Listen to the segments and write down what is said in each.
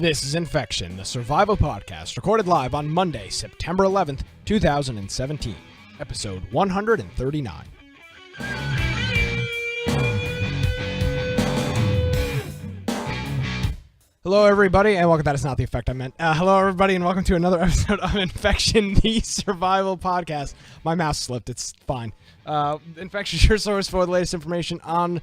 This is Infection, the survival podcast, recorded live on Monday, September 11th, 2017, episode 139. Hello, everybody, and welcome. That is not the effect I meant. Hello, everybody, and welcome to another episode of Infection, the survival podcast. My mouse slipped. It's fine. Infection is your source for the latest information on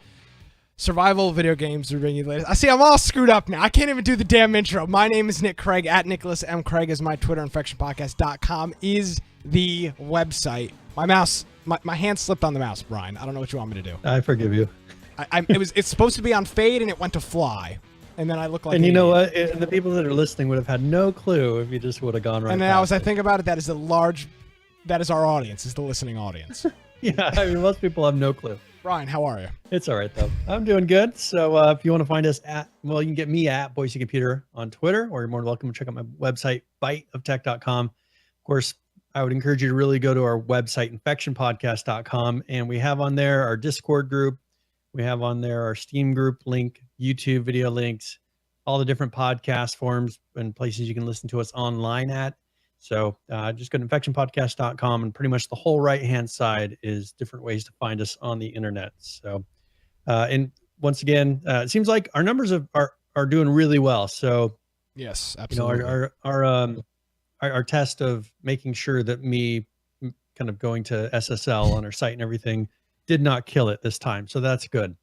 survival video games. We're bringing you the latest. I see I'm all screwed up now. I can't even do the damn intro. My name is Nick Craig. At Nicholas M. Craig is my Twitter. InfectionPodcast.com is the website. My mouse, my hand slipped on the mouse, Brian. I don't know what you want me to do. I forgive you. It's supposed to be on fade, and it went to fly. And then I look like and you know what? The people that are listening would have had no clue if you just would have gone right. And now as I think about it, that is our audience, is the listening audience. Yeah, I mean, most people have no clue. Brian, how are you? It's all right, though. I'm doing good. So if you want to find us you can get me at Boise Computer on Twitter, or you're more than welcome to check out my website, biteoftech.com. Of course, I would encourage you to really go to our website, infectionpodcast.com, and we have on there our Discord group. We have on there our Steam group link, YouTube video links, all the different podcast forums and places you can listen to us online at. So just go to infectionpodcast.com, and pretty much the whole right-hand side is different ways to find us on the internet. So, and once again, it seems like our numbers are doing really well. So yes, absolutely. You know, our test of making sure that me kind of going to SSL on our site and everything did not kill it this time, so that's good.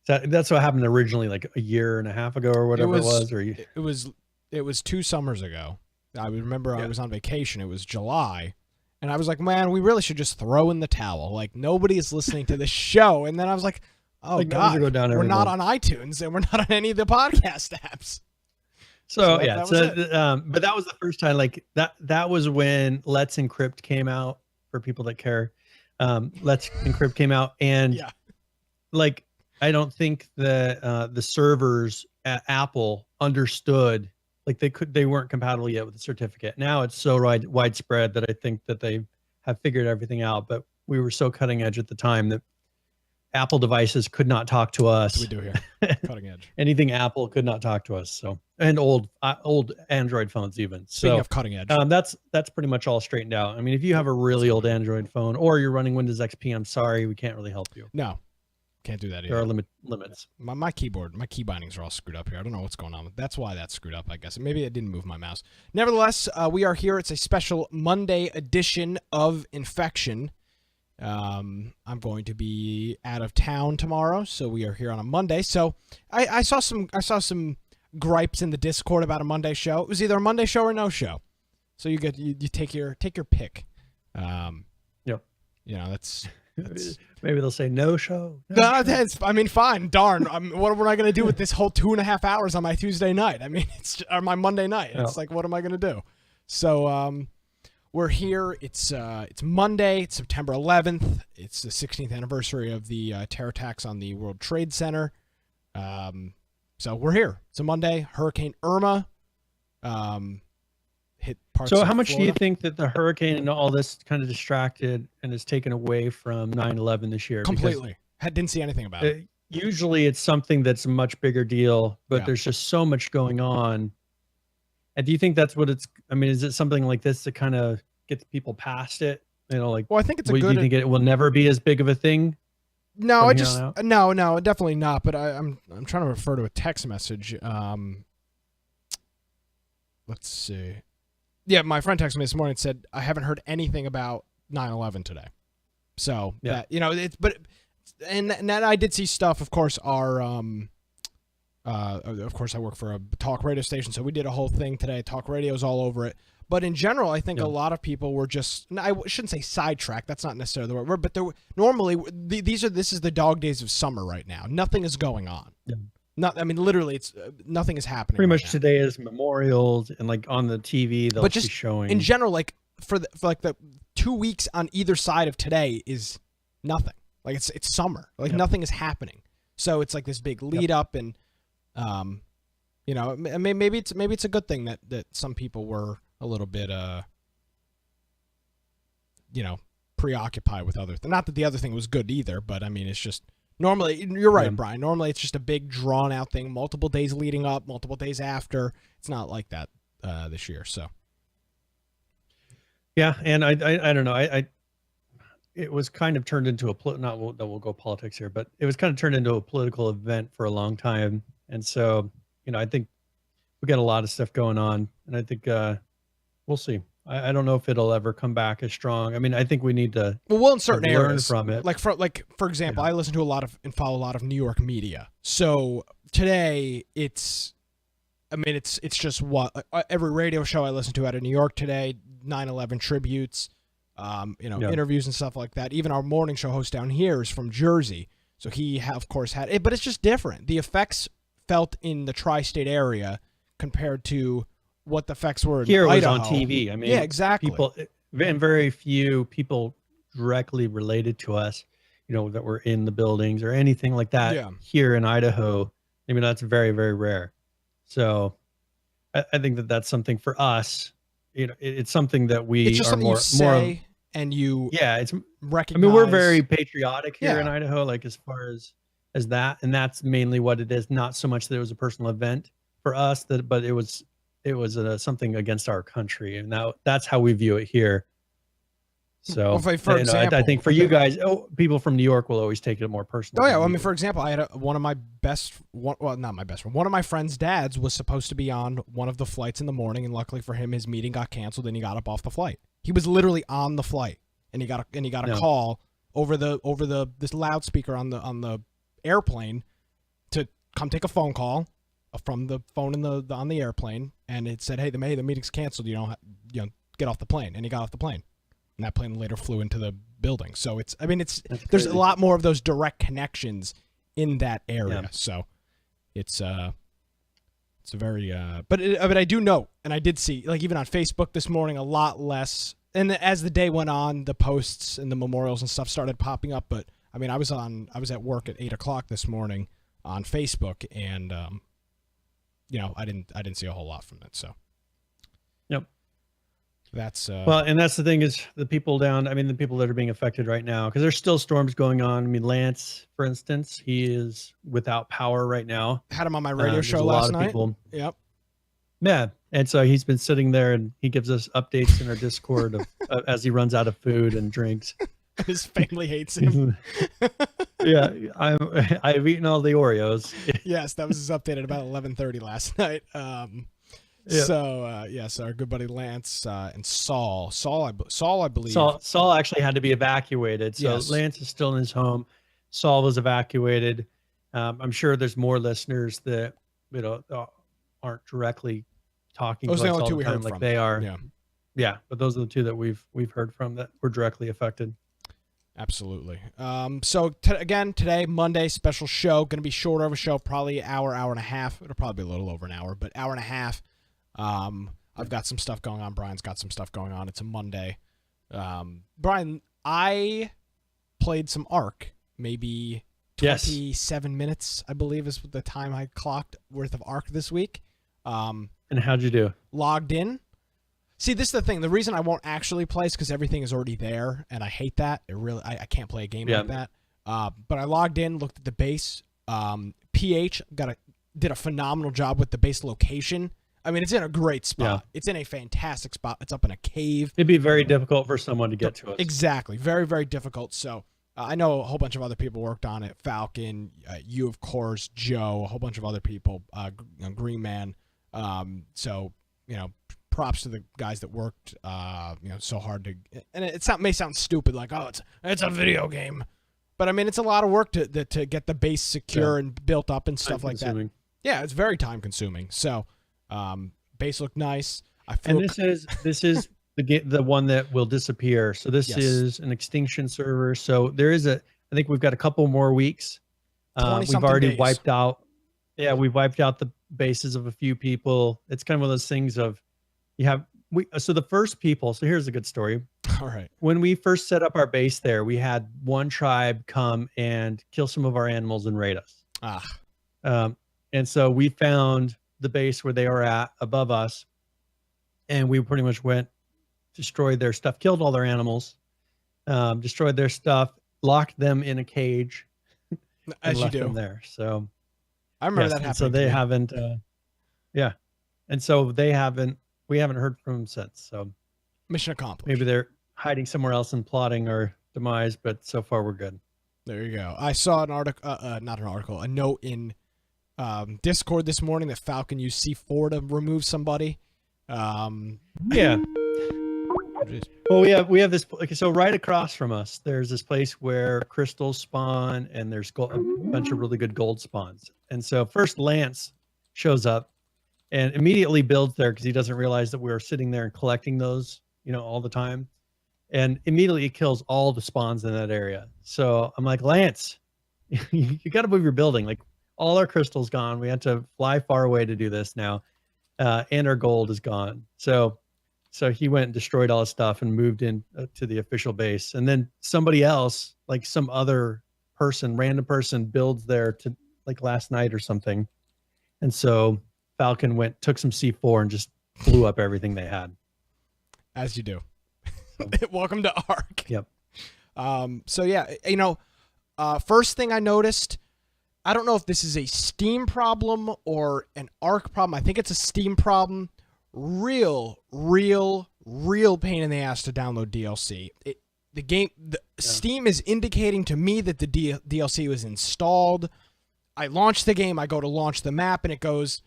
That's what happened originally, like a year and a half ago or whatever it was. It was 2 summers ago. I remember I was on vacation. It was July, and I was like, "Man, we really should just throw in the towel. Like nobody is listening to this show." And then I was like, "Oh God, we're not on iTunes, and we're not on any of the podcast apps." So yeah, but that was the first time. Like that was when Let's Encrypt came out, for people that care. Let's Encrypt came out, and like I don't think the servers at Apple understood, like they weren't compatible yet with the certificate. Now it's so widespread that I think that they have figured everything out, but we were so cutting edge at the time that Apple devices could not talk to us. What do we do here? Cutting edge. Anything Apple could not talk to us. So, and old Android phones even. Speaking of cutting edge, that's pretty much all straightened out. I mean, if you have a really old Android phone or you're running Windows XP, I'm sorry, we can't really help you. No, can't do that either. There are limits. My keyboard, my key bindings are all screwed up here. I don't know what's going on. That's why that's screwed up, I guess. Maybe it didn't move my mouse. Nevertheless, we are here. It's a special Monday edition of Infection. I'm going to be out of town tomorrow, so we are here on a Monday. So I saw some gripes in the Discord about a Monday show. It was either a Monday show or no show. So you take your pick. Yep. You know, that's maybe they'll say no show. I mean, fine. Darn. What am I going to do with this whole 2.5 hours on my Tuesday night? I mean, or my Monday night. It's like, what am I going to do? So, we're here. It's Monday. It's September 11th. It's the 16th anniversary of the terror attacks on the World Trade Center. So we're here. It's a Monday. Hurricane Irma hit parts of So how much Florida. do you think that the hurricane and all this kind of distracted and has taken away from 9/11 this year? Completely. Didn't see anything about it. Usually it's something that's a much bigger deal, but there's just so much going on. And do you think that's what is it something like this that kind of gets people past it? You know, like, well, I think it's do you think it will never be as big of a thing? No, no, definitely not. But I'm trying to refer to a text message. Let's see. Yeah, my friend texted me this morning and said, I haven't heard anything about 9/11 today. So that, you know, and I did see stuff. Of course, of course, I work for a talk radio station, so we did a whole thing today. Talk radio's all over it. But in general, I think a lot of people were just, I shouldn't say sidetracked. That's not necessarily the right word, but normally this is the dog days of summer right now. Nothing is going on. Yeah. Literally, nothing is happening. Pretty much today is memorials, and like on the TV, they'll be showing. In general, like for the 2 weeks on either side of today is nothing. Like it's summer. Like nothing is happening. So it's like this big lead up, and you know, maybe it's a good thing that some people were a little bit you know, preoccupied with other things. Not that the other thing was good either, but I mean, it's just Normally, you're right, Yeah. Brian. Normally, it's just a big drawn out thing. Multiple days leading up, multiple days after. It's not like that this year. So Yeah, and I don't know. It was kind of turned into not that we'll go politics here, but it was kind of turned into a political event for a long time. And so, I think we got a lot of stuff going on, and I think we'll see. I don't know if it'll ever come back as strong. I mean, I think we need to well, in certain learn areas, from it. like for example, Yeah. I listen to a lot of and follow a lot of New York media. So today, it's just what every radio show I listen to out of New York today, 9/11 tributes, Yeah. interviews and stuff like that. Even our morning show host down here is from Jersey, so he of course had it, but it's just different. The effects felt in the tri-state area compared to what the effects were in Here was Idaho. on TV. I mean, Yeah, exactly. People, and very few people directly related to us, that were in the buildings or anything like that. Yeah. Here in Idaho, I mean, that's very, very rare. So I think that that's something for us. It's something that we It's just are something more, you say and you yeah. It's. recognize. I mean, we're very patriotic here Yeah. in Idaho, like as far as that, and that's mainly what it is. Not so much that it was a personal event for us, but it was something against our country, and that's how we view it here. So, Well, for I example, think for you guys, people from New York will always take it more personal. Oh yeah, than well, I we mean, do. for example, I had one of my not my best friend, one of my friend's dads was supposed to be on one of the flights in the morning, and luckily for him, his meeting got canceled, and he got up off the flight. He was literally on the flight, and he got a Yeah. call over this loudspeaker on the airplane to come take a phone call from the phone on the airplane, and it said, "Hey, the meeting's canceled. Get off the plane," and he got off the plane. And that plane later flew into the building. So there's crazy. a lot more of those direct connections in that area. Yeah. So it's a very but I do know, and I did see, like, even on Facebook this morning, a lot less. And as the day went on, the posts and the memorials and stuff started popping up. But I mean, I was at work at 8:00 this morning on Facebook, and I didn't see a whole lot from it. So Yep. that's Well, and that's the thing is the people the people that are being affected right now, because there's still storms going on. I mean, Lance, for instance, he is without power right now. had him on my radio There's show a lot last of night. people. Yep. Yeah, and so he's been sitting there, and he gives us updates in our Discord of as he runs out of food and drinks. His family hates him. Yeah, I've eaten all the Oreos. Yes, that was his update at about 11:30 last night. Yeah. So our good buddy Lance and Saul, I believe. Saul actually had to be evacuated. So Yes. Lance is still in his home. Saul was evacuated. I'm sure there's more listeners that aren't directly talking Those to are the us only all two the we time heard like from. they are. Yeah, Yeah, but those are the two that we've heard from that were directly affected. absolutely. So today, Monday, special show. Going to be shorter of a show, probably hour and a half. It'll probably be a little over an hour, but hour and a half. I've got some stuff going on. Brian's got some stuff going on. It's a Monday. Brian, I played some Ark, maybe 27 minutes, I believe, is the time I clocked worth of Ark this week. And how'd you do? Logged in. See, this is the thing. The reason I won't actually play is because everything is already there, and I hate that. I can't play a game like that. But I logged in, looked at the base. PH did a phenomenal job with the base location. I mean, it's in a great spot. Yeah. It's in a fantastic spot. It's up in a cave. It'd be very difficult for someone to get to us. Exactly. Very, very difficult. So I know a whole bunch of other people worked on it. Falcon, you, of course, Joe, a whole bunch of other people, Green Man. So, props to the guys that worked, so hard to, and may sound stupid, like, oh, it's a video game. But I mean, it's a lot of work to get the base secure and built up and stuff like that. Yeah, it's very time consuming. So, base looked nice. And this is the one that will disappear. So this is an extinction server. So I think we've got a couple more weeks. We've already wiped out. Yeah, we've wiped out the bases of a few people. It's kind of one of those things of so the first people. So here's a good story. All right. When we first set up our base there, we had one tribe come and kill some of our animals and raid us. And so we found the base where they were at above us, and we pretty much destroyed their stuff, killed all their animals, destroyed their stuff, locked them in a cage, and As you left do. them there. So I remember yes, that and happening. so they haven't. Yeah, and so they haven't. We haven't heard from them since. So Mission accomplished. maybe they're hiding somewhere else and plotting our demise. But so far, we're good. There you go. I saw an article, not an article, a note in Discord this morning that Falcon used C4 to remove somebody. Yeah. Just- Well, we have this. Okay, so right across from us, there's this place where crystals spawn, and there's a bunch of really good gold spawns. And so first Lance shows up and immediately builds there because he doesn't realize that we're sitting there and collecting those, all the time. And immediately it kills all the spawns in that area. So I'm like, Lance, you got to move your building. Like all our crystals gone. We had to fly far away to do this now, and our gold is gone. So he went and destroyed all his stuff and moved in to the official base. And then somebody else, like some other person, random person, builds there to like last night or something. And so Falcon took some C4 and just blew up everything they had. As you do. Welcome to Ark. Yep. So yeah, first thing I noticed, I don't know if this is a Steam problem or an Ark problem. I think it's a Steam problem. Real pain in the ass to download DLC. Steam is indicating to me that the DLC was installed. I launch the game, I go to launch the map, and it goes,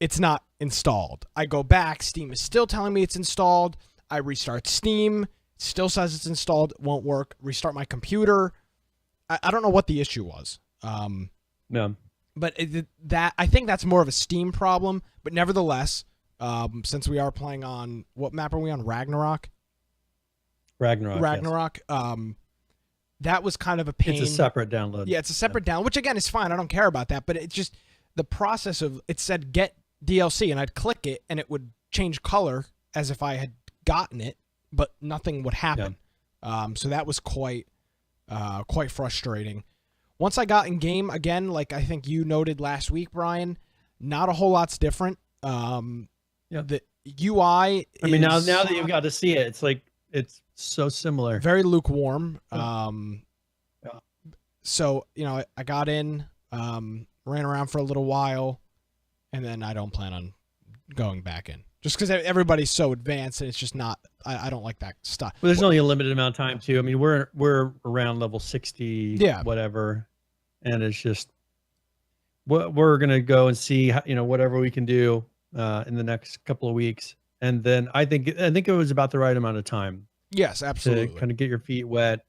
it's not installed. I go back, Steam is still telling me it's installed. I restart Steam, still says it's installed, it won't work. Restart my computer. I don't know what the issue was. No. But I think that's more of a Steam problem. But nevertheless, since we are playing on, what map are we on? Ragnarok. Yes. That was kind of a pain. It's a separate download. Yeah, it's a separate download, which again is fine. I don't care about that. But it's just the process of, it said get DLC, and I'd click it, and it would change color as if I had gotten it, but nothing would happen. Yeah. So that was quite frustrating. Once I got in game again, like I think you noted last week, Brian, not a whole lot's different. The UI I mean, now that you've got to see it, it's like it's so similar. Very lukewarm. Yeah. So, I got in, ran around for a little while, and then I don't plan on going back in. Just because everybody's so advanced, and it's just not. I don't like that stuff. Well, there's only a limited amount of time too. I mean, we're around level 60, whatever, and it's just we're gonna go and see, whatever we can do in the next couple of weeks, and then I think it was about the right amount of time. Yes, absolutely. To kind of get your feet wet,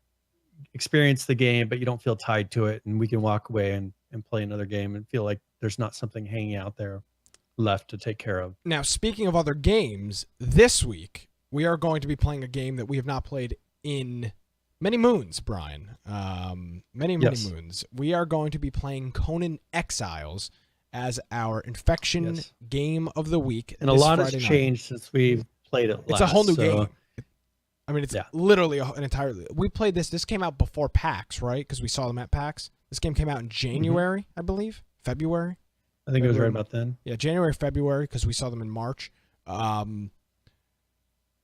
experience the game, but you don't feel tied to it, and we can walk away and play another game and feel like there's not something hanging out there left to take care of. Now, speaking of other games, this week we are going to be playing a game that we have not played in many moons, Brian. Many moons. We are going to be playing Conan Exiles as our infection game of the week. And a lot has changed since we played it last. It's a whole new game. I mean, it's literally an entirely. We played this. This came out before PAX, right? Because we saw them at PAX. This game came out in January, I believe. February. I think it was right about then. Yeah, January, February, because we saw them in March. And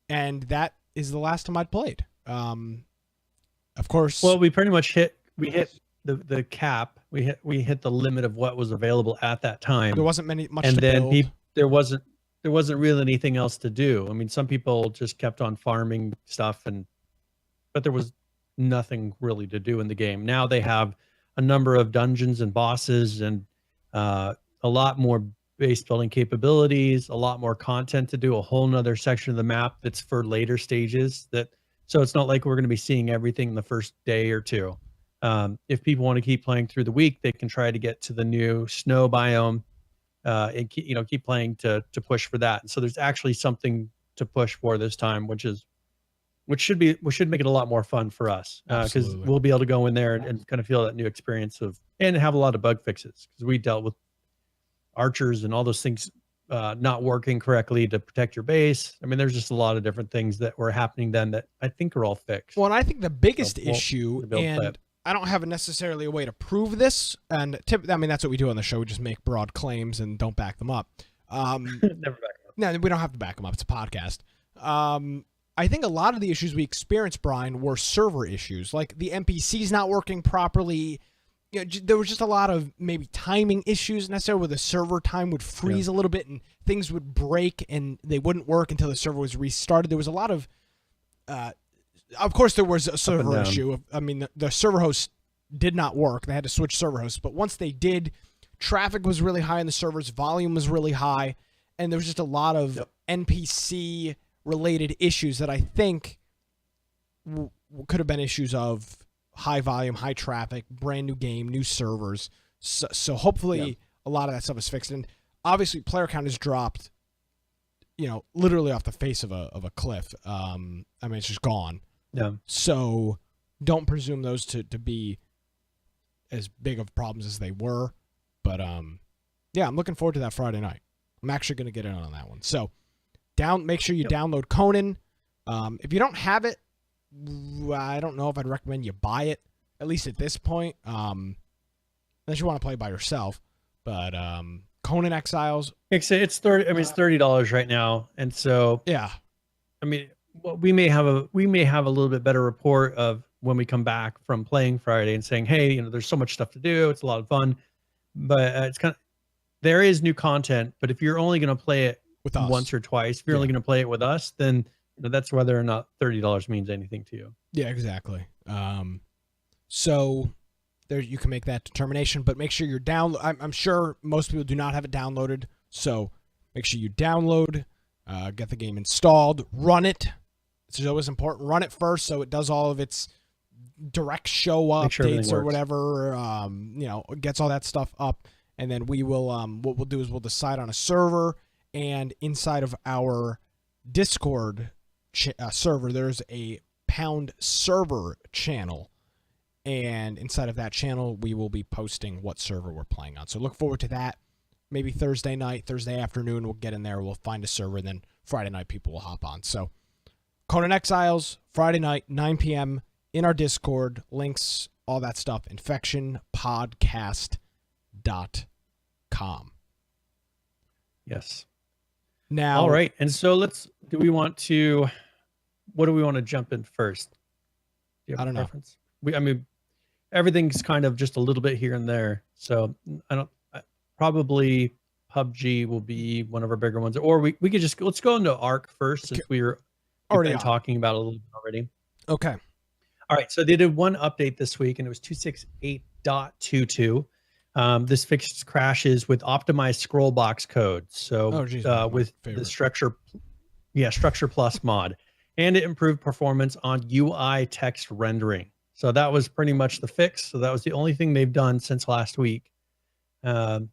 that is the last time I'd played. Of course. Well, we pretty much hit the cap. We hit the limit of what was available at that time. There wasn't much and to then build. There wasn't really anything else to do. I mean, some people just kept on farming stuff, but there was nothing really to do in the game. Now they have a number of dungeons and bosses and a lot more base building capabilities, a lot more content to do, a whole nother section of the map that's for later stages. So it's not like we're going to be seeing everything in the first day or two. If people want to keep playing through the week, they can try to get to the new snow biome and keep playing to push for that. And so there's actually something to push for this time, which should make it a lot more fun for us, because we'll be able to go in there and kind of feel that new experience and have a lot of bug fixes, because we dealt with archers and all those things not working correctly to protect your base. I mean, there's just a lot of different things that were happening then that I think are all fixed. Well, and I think the biggest issue, and I don't have necessarily a way to prove this, and I mean, that's what we do on the show. We just make broad claims and don't back them up. Never back them up. No, we don't have to back them up. It's a podcast. I think a lot of the issues we experienced, Brian, were server issues. Like the NPCs not working properly, there was just a lot of maybe timing issues necessarily where the server time would freeze a little bit and things would break and they wouldn't work until the server was restarted. There was a lot of course, there was a server issue. I mean, the server host did not work. They had to switch server hosts. But once they did, traffic was really high in the servers. Volume was really high. And there was just a lot of NPC-related issues that I think could have been issues of high volume, high traffic, brand new game, new servers. So hopefully a lot of that stuff is fixed. And obviously, player count has dropped, literally off the face of a cliff. I mean, it's just gone. Yeah. So don't presume those to be as big of problems as they were. But I'm looking forward to that Friday night. I'm actually going to get in on that one. So make sure you download Conan. If you don't have it, I don't know if I'd recommend you buy it, at least at this point. Unless you want to play by yourself. But Conan Exiles. It's $30. I mean, it's $30 right now, and so yeah. I mean, we may have a little bit better report of when we come back from playing Friday and saying, hey, there's so much stuff to do. It's a lot of fun, but it's there is new content. But if you're only going to play it with us once or twice, if you're only going to play it with us, then that's whether or not $30 means anything to you. Yeah, exactly. So there you can make that determination, but make sure you're I'm sure most people do not have it downloaded, so make sure you download, get the game installed, run it. This is always important. Run it first so it does all of its direct show updates or whatever, gets all that stuff up, and then we will what we'll do is we'll decide on a server, and inside of our Discord server there's a pound server channel, and inside of that channel we will be posting what server we're playing on. So look forward to that. Maybe Thursday night, Thursday afternoon, we'll get in there, we'll find a server, and then Friday night people will hop on. So Conan Exiles, Friday night, 9 p.m. in our Discord. Links, all that stuff, infectionpodcast.com. Yes. Now, all right. And so what do we want to jump in first? Do you have I don't know. I mean, everything's kind of just a little bit here and there. So probably PUBG will be one of our bigger ones, or we could let's go into ARC first, since we've been talking about it a little bit already. Okay. All right. So they did one update this week, and it was 268.22. This fixed crashes with optimized scroll box code. So with the structure plus mod, and it improved performance on UI text rendering. So that was pretty much the fix. So that was the only thing they've done since last week. And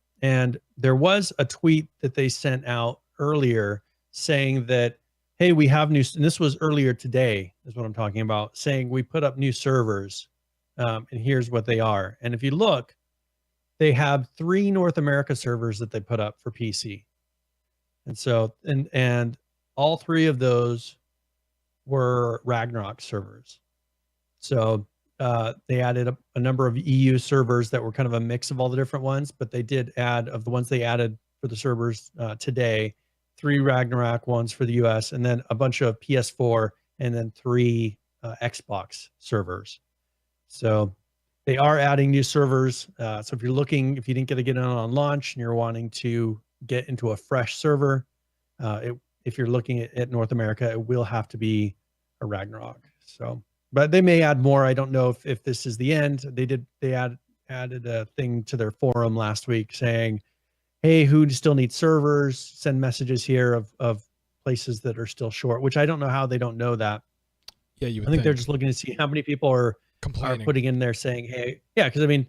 there was a tweet that they sent out earlier saying that, hey, we have and this was earlier today is what I'm talking about, saying we put up new servers, and here's what they are. And if you look, they have 3 North America servers that they put up for PC. And so, and all 3 of those were Ragnarok servers. So they added a number of EU servers that were kind of a mix of all the different ones, but they did add, of the ones they added for the servers today, 3 Ragnarok ones for the US, and then a bunch of PS4, and then 3 Xbox servers. So they are adding new servers. So if you didn't get to get in on launch and you're wanting to get into a fresh server, if you're looking at North America, it will have to be a Ragnarok. So, but they may add more. I don't know if this is the end. They added a thing to their forum last week saying, hey, who still needs servers? Send messages here of places that are still short, which I don't know how they don't know that. Yeah, I think they're just looking to see how many people are putting in there saying, hey, yeah, because I mean,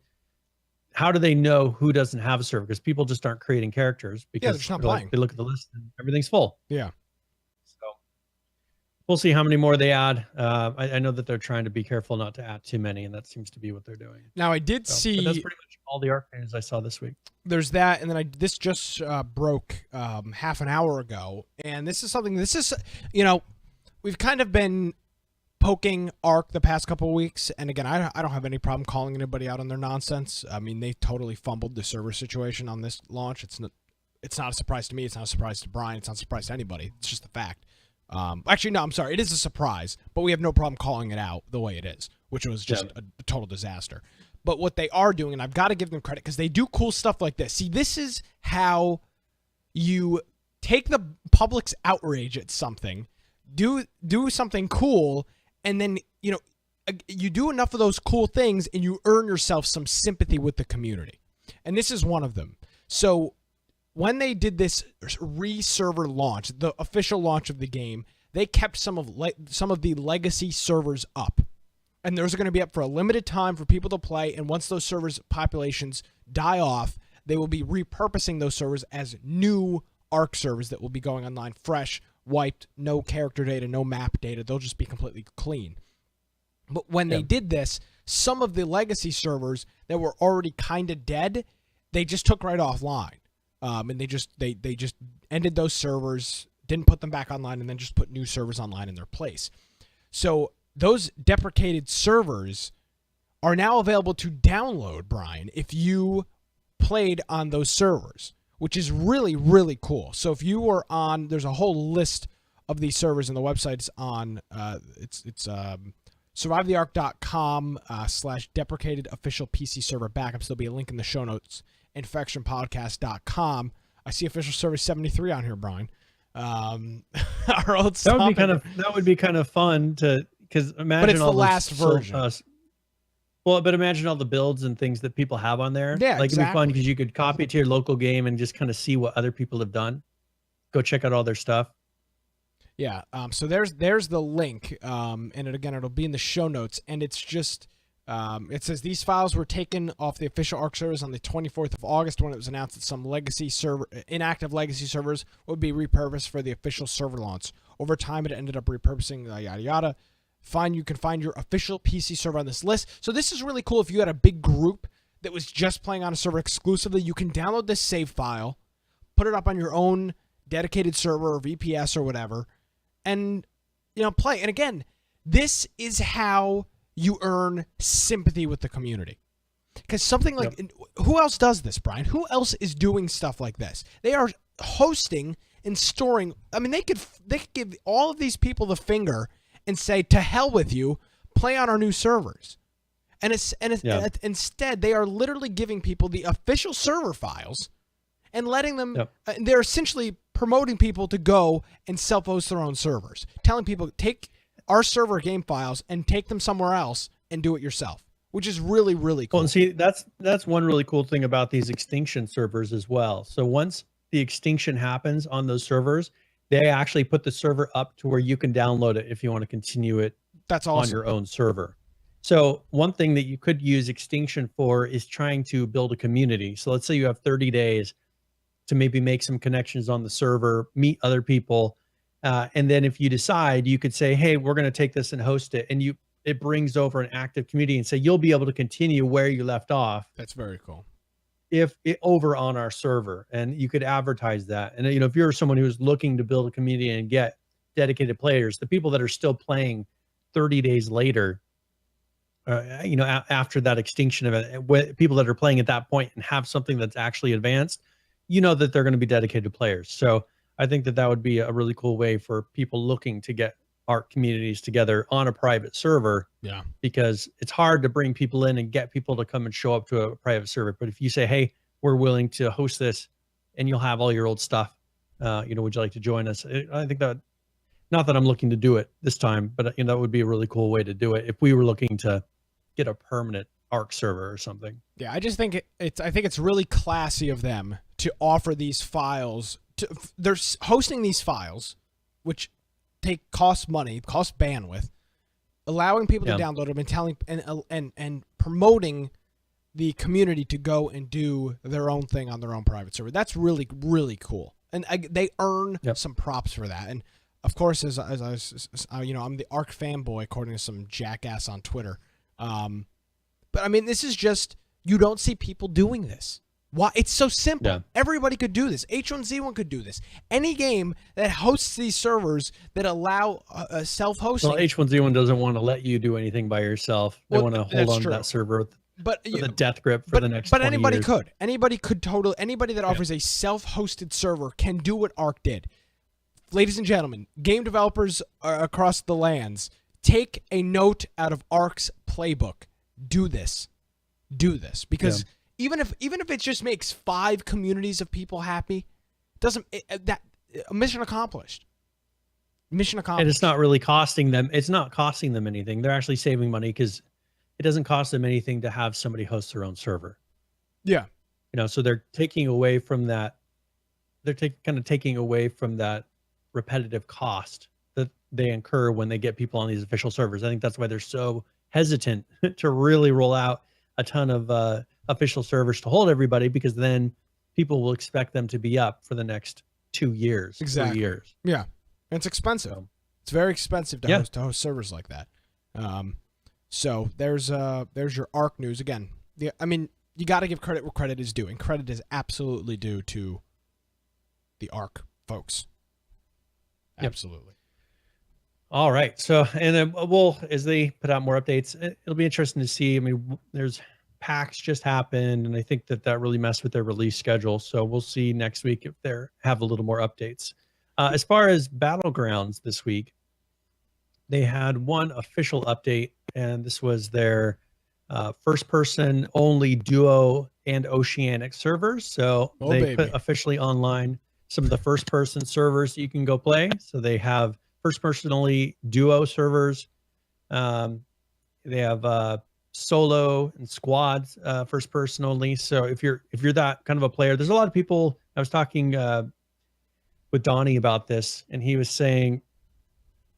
how do they know who doesn't have a server? Because people just aren't creating characters because they're just not playing. They look at the list and everything's full. Yeah. So we'll see how many more they add. I know that they're trying to be careful not to add too many, and that seems to be what they're doing. Now I did see. But that's pretty much all the ARC news I saw this week. There's that, and then this just broke half an hour ago, and this is something. We've kind of been poking ARC the past couple of weeks, and again, I don't have any problem calling anybody out on their nonsense. I mean, they totally fumbled the server situation on this launch. It's not a surprise to me. It's not a surprise to Brian. It's not a surprise to anybody. It's just a fact. Actually, no, I'm sorry. It is a surprise, but we have no problem calling it out the way it is, which was just a total disaster. But what they are doing, and I've got to give them credit because they do cool stuff like this. See, this is how you take the public's outrage at something, do something cool, and then, you do enough of those cool things and you earn yourself some sympathy with the community. And this is one of them. So when they did this re-server launch, the official launch of the game, they kept some of the legacy servers up. And those are going to be up for a limited time for people to play. And once those servers' populations die off, they will be repurposing those servers as new ARC servers that will be going online fresh, wiped, no character data, no map data. They'll just be completely clean. But when they did this, some of the legacy servers that were already kind of dead, they just took right offline. And they just ended those servers, didn't put them back online, and then just put new servers online in their place. So those deprecated servers are now available to download, Brian, if you played on those servers, which is really, really cool. So if you were on, there's a whole list of these servers, and the website's on, it's survivethearc.com /deprecated official PC server backups. There'll be a link in the show notes. Infectionpodcast.com. I see official server 73 on here, Brian. Our old that would be kind of fun to, because imagine, but it's all the last version. But imagine all the builds and things that people have on there. Yeah, like exactly. It'd be fun because you could copy it to your local game and just kind of see what other people have done. Go check out all their stuff. Yeah. So there's the link, and it'll be in the show notes, and it's just. It says these files were taken off the official ARC servers on the 24th of August when it was announced that some inactive legacy servers would be repurposed for the official server launch. Over time, it ended up repurposing yada yada. You can find your official PC server on this list. So this is really cool. If you had a big group that was just playing on a server exclusively, you can download this save file, put it up on your own dedicated server or VPS or whatever, and play. And again, this is how you earn sympathy with the community. Because something like, who else does this, Brian? Who else is doing stuff like this? They are hosting and storing. I mean, they could give all of these people the finger and say, to hell with you, play on our new servers. And instead, they are literally giving people the official server files and letting them, they're essentially promoting people to go and self-host their own servers. Telling people, take our server game files and take them somewhere else and do it yourself, which is really, really cool. Well, and see, that's one really cool thing about these extinction servers as well. So once the extinction happens on those servers, they actually put the server up to where you can download it if you want to continue it. That's awesome. On your own server. So one thing that you could use extinction for is trying to build a community. So let's say you have 30 days to maybe make some connections on the server, meet other people. And then if you decide, you could say, hey, we're going to take this and host it. And it brings over an active community and say, you'll be able to continue where you left off. That's very cool. If it over on our server, and you could advertise that. And, if you're someone who's looking to build a community and get dedicated players, the people that are still playing 30 days later, after that extinction event, people that are playing at that point and have something that's actually advanced, that they're going to be dedicated players. So I think that would be a really cool way for people looking to get ARC communities together on a private server. Yeah. Because it's hard to bring people in and get people to come and show up to a private server. But if you say, hey, we're willing to host this and you'll have all your old stuff, would you like to join us? I think that, not that I'm looking to do it this time, but that would be a really cool way to do it if we were looking to get a permanent ARC server or something. Yeah, I just think it's really classy of them to offer these files. They're hosting these files, which cost money, cost bandwidth, allowing people to download them and telling and promoting the community to go and do their own thing on their own private server. That's really, really cool, and they earn some props for that. And of course, as I'm the ARC fanboy, according to some jackass on Twitter. But I mean, this is just, you don't see people doing this. Why? It's so simple. Yeah. Everybody could do this. H1Z1 could do this. Any game that hosts these servers that allow self-hosting. Well, H1Z1 doesn't want to let you do anything by yourself. They want to hold on to that server with a death grip for the next 20 anybody years. could. Anybody that offers a self-hosted server can do what ARC did. Ladies and gentlemen, game developers across the lands, take a note out of ARC's playbook. Do this. do this, because even if it just makes 5 communities of people happy, mission accomplished. Mission accomplished. And it's not really costing them. It's not costing them anything. They're actually saving money because it doesn't cost them anything to have somebody host their own server. Yeah. So they're taking away from that. They're kind of taking away from that repetitive cost that they incur when they get people on these official servers. I think that's why they're so hesitant to really roll out a ton of official servers to hold everybody, because then people will expect them to be up for the next 2 years, exactly. 3 years. Yeah. And it's expensive. So, it's very expensive to host servers like that. So there's your Arc news again. I mean, you got to give credit where credit is due, and credit is absolutely due to the Arc folks. Absolutely. All right. So, and then as they put out more updates, it'll be interesting to see. I mean, there's PAX just happened, and I think that really messed with their release schedule. So we'll see next week if they have a little more updates. As far as Battlegrounds this week, they had one official update, and this was their first-person only duo and oceanic servers. So they put officially online some of the first-person servers you can go play. So they have first-person only duo servers. They have solo and squads, first-person only. So if you're that kind of a player, there's a lot of people. I was talking with Donnie about this, and he was saying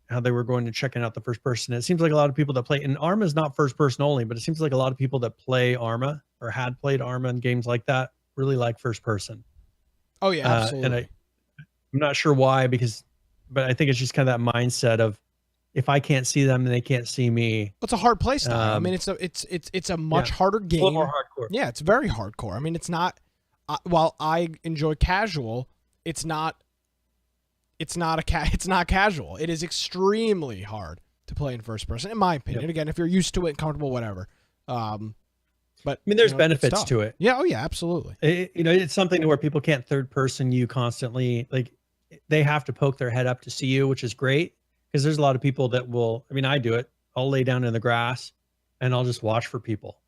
how they were going to checking out the first person. It seems like a lot of people that play, and Arma is not first person only, but it seems like a lot of people that play Arma or had played Arma and games like that really like first person. Oh yeah, absolutely. And I'm not sure why, but I think it's just kind of that mindset of, if I can't see them, then they can't see me. It's a hard play style. I mean, it's a much harder game. It's a little more hardcore. Yeah, it's very hardcore. I mean, it's not. While I enjoy casual, it's not casual. It is extremely hard to play in first person, in my opinion. Again, if you're used to it, comfortable, whatever. But I mean, there's benefits to it. Yeah. Oh yeah, absolutely. It's something where people can't third person you constantly. Like, they have to poke their head up to see you, which is great, because there's a lot of people that will. I mean, I do it. I'll lay down in the grass and I'll just watch for people.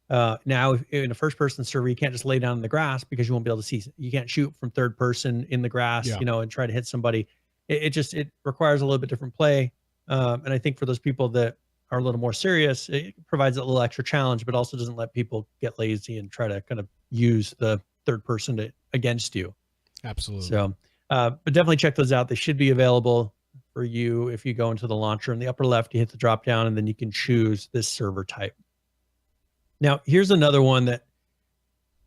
Now, in a first person server, you can't just lay down in the grass, because you won't be able to see. You can't shoot from third person in the grass, and try to hit somebody. It requires a little bit different play. And I think for those people that are a little more serious, it provides a little extra challenge, but also doesn't let people get lazy and try to kind of use the third person against you. Absolutely. So, but definitely check those out. They should be available for you if you go into the launcher. In the upper left, you hit the drop down, and then you can choose this server type. Now, here's another one that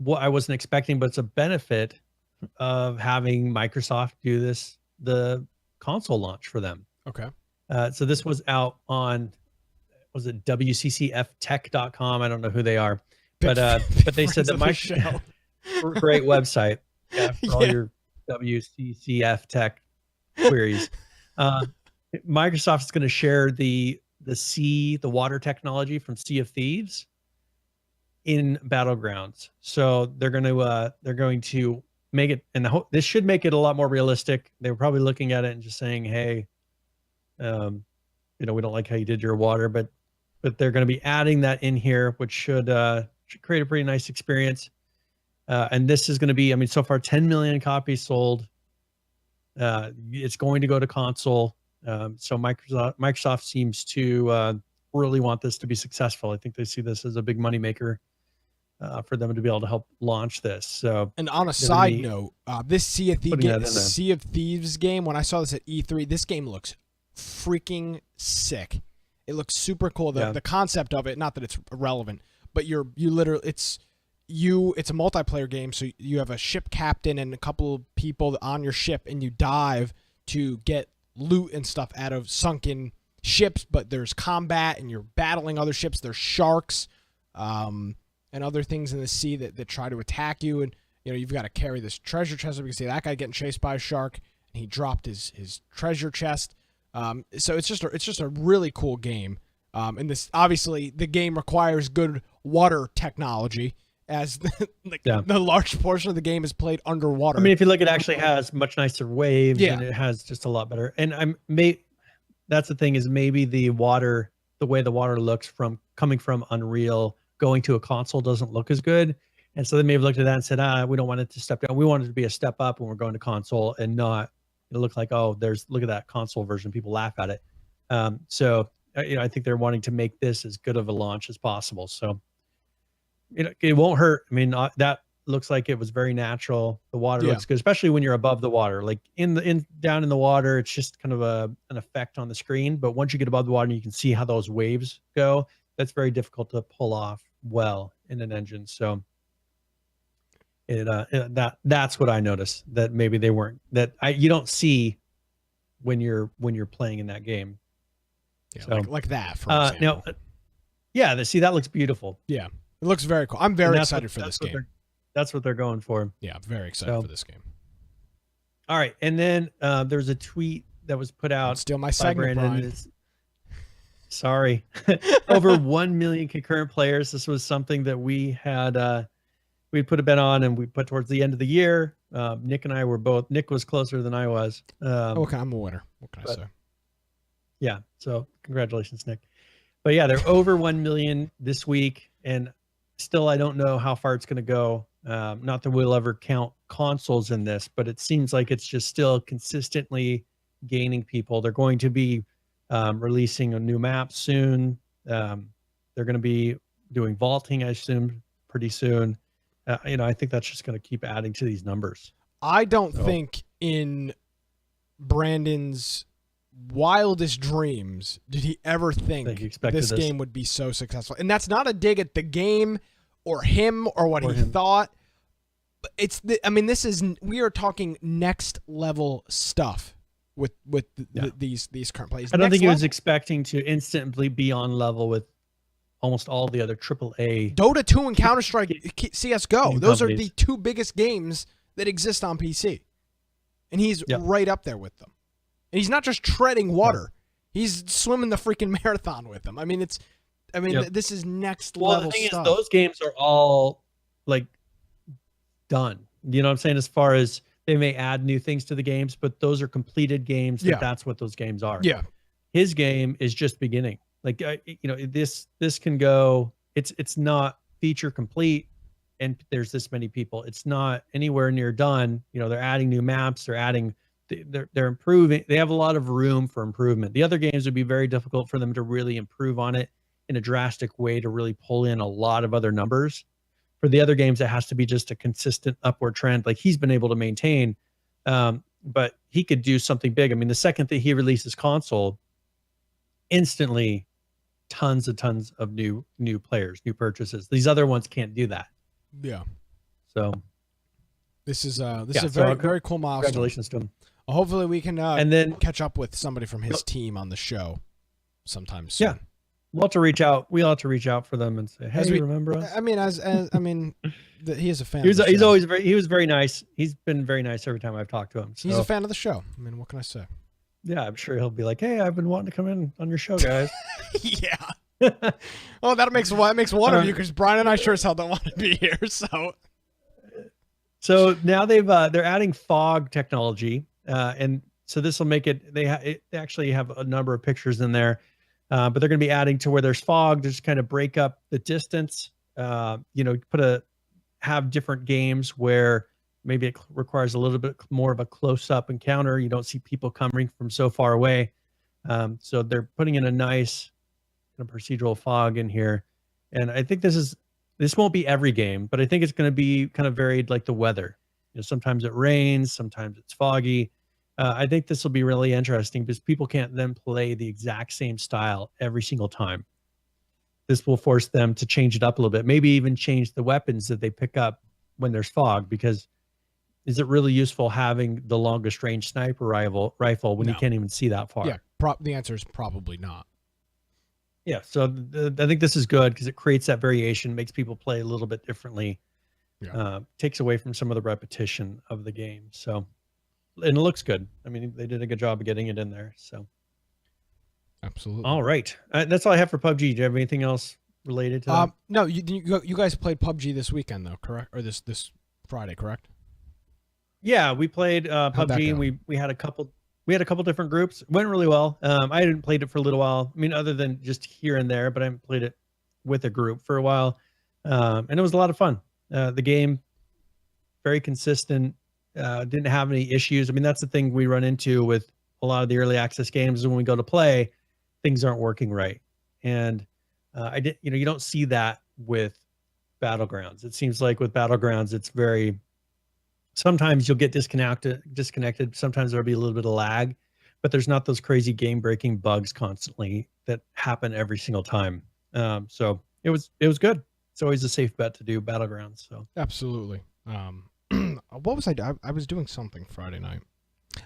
I wasn't expecting, but it's a benefit of having Microsoft do the console launch for them. Okay. So this was out on, was it WCCFtech.com? I don't know who they are, but they said that great website for all your WCCF Tech queries. Microsoft is going to share the water technology from Sea of Thieves in Battlegrounds. So they're going to make it, and this should make it a lot more realistic. They were probably looking at it and just saying, hey, we don't like how you did your water, but they're going to be adding that in here, which should create a pretty nice experience. And this is going to be, I mean, so far 10 million copies sold. It's going to go to console. So Microsoft seems to really want this to be successful. I think they see this as a big moneymaker for them to be able to help launch this. So, and on a side note, this Sea of Thieves game, when I saw this at E3, this game looks freaking sick. It looks super cool. The concept of it, not that it's irrelevant, but you literally, it's a multiplayer game. So you have a ship captain and a couple of people on your ship, and you dive to get loot and stuff out of sunken ships, but there's combat and you're battling other ships. There's sharks and other things in the sea that try to attack you, and you've got to carry this treasure chest. We can see that guy getting chased by a shark, and he dropped his treasure chest. So it's just a really cool game. And this, obviously, the game requires good water technology, as the large portion of the game is played underwater. I mean, if you look, it actually has much nicer waves, and it has just a lot better. And that's the thing, is maybe the way the water looks coming from Unreal going to a console doesn't look as good. And so they may have looked at that and said, we don't want it to step down. We want it to be a step up when we're going to console and not look like, oh, look at that console version. People laugh at it. I think they're wanting to make this as good of a launch as possible. So, it won't hurt. I mean, that looks like it was very natural. The water looks good, especially when you're above the water. Like down in the water, it's just kind of an effect on the screen. But once you get above the water and you can see how those waves go, that's very difficult to pull off well in an engine. So that's what I noticed, that maybe they weren't, you don't see when you're playing in that game. Yeah, so, like that, for example. That looks beautiful. Yeah, it looks very cool. I'm very excited for this game. That's what they're going for. Yeah, I'm very excited for this game. All right, and then there's a tweet that was put out. Steal my segment, Brian. Sorry. Over 1 million concurrent players. This was something that we had we put a bet on, and we put towards the end of the year. Nick and I were both. Nick was closer than I was. Okay, I'm a winner. What can I say? Yeah. So congratulations, Nick. But yeah, they're over 1 million this week, and still I don't know how far it's going to go. Not that we'll ever count consoles in this, but it seems like it's just still consistently gaining people. They're going to be releasing a new map soon. They're going to be doing vaulting, I assume, pretty soon. I think that's just going to keep adding to these numbers. I don't think in Brandon's wildest dreams did he ever think this game would be so successful. And that's not a dig at the game or him or what he thought. We are talking next level stuff with these current plays. I don't think he was expecting to instantly be on level with almost all the other AAA. Dota 2 and Counter-Strike, CSGO. Those are the two biggest games that exist on PC. And he's right up there with them. And he's not just treading water. He's swimming the freaking marathon with them. I mean, this is next level stuff. Those games are all like done. You know what I'm saying? As far as they may add new things to the games, but those are completed games. That's what those games are. Yeah. His game is just beginning. Like, this can go, it's not feature complete and there's this many people. It's not anywhere near done. They're adding new maps. They're improving. They have a lot of room for improvement. The other games would be very difficult for them to really improve on it in a drastic way to really pull in a lot of other numbers. For the other games, it has to be just a consistent upward trend like he's been able to maintain. But he could do something big. I mean, the second that he releases console, instantly tons of new players, new purchases. These other ones can't do that. Yeah. So this is a very, very cool milestone. Congratulations to him. Hopefully we can and then catch up with somebody from his team on the show sometime soon. Yeah. We'll have to reach out. We'll have to reach out for them and say, "Hey, remember us?" I mean, he is a fan. He was very nice. He's been very nice every time I've talked to him. So. He's a fan of the show. I mean, what can I say? Yeah, I'm sure he'll be like, "Hey, I've been wanting to come in on your show, guys." Yeah. Well, that makes one of you, because Brian and I sure as hell don't want to be here. So now they're adding fog technology, and so this will make it. They actually have a number of pictures in there. But they're going to be adding to where there's fog to just kind of break up the distance. Have different games where maybe it requires a little bit more of a close-up encounter. You don't see people coming from so far away. So they're putting in a nice kind of procedural fog in here. And I think this won't be every game, but I think it's going to be kind of varied like the weather. Sometimes it rains, sometimes it's foggy. I think this will be really interesting because people can't then play the exact same style every single time. This will force them to change it up a little bit, maybe even change the weapons that they pick up when there's fog, because is it really useful having the longest range sniper rifle when you can't even see that far? Yeah, the answer is probably not. Yeah, so I think this is good because it creates that variation, makes people play a little bit differently, takes away from some of the repetition of the game. So. And it looks good. I mean, they did a good job of getting it in there. So, absolutely. All right, that's all I have for PUBG. Do you have anything else related to that? No, you guys played PUBG this weekend though, correct? Or this Friday, correct? Yeah, we played PUBG, and we had a couple different groups. It went really well. I hadn't played it for a little while. I mean, other than just here and there, but I haven't played it with a group for a while. And it was a lot of fun. The game, very consistent, didn't have any issues. I mean, that's the thing we run into with a lot of the early access games. When we go to play, things aren't working right. And you don't see that with Battlegrounds. It seems like with Battlegrounds, it's very, sometimes you'll get disconnected. Sometimes there'll be a little bit of lag, but there's not those crazy game breaking bugs constantly that happen every single time. So it was good. It's always a safe bet to do Battlegrounds. So Absolutely. What was I doing? I was doing something Friday night.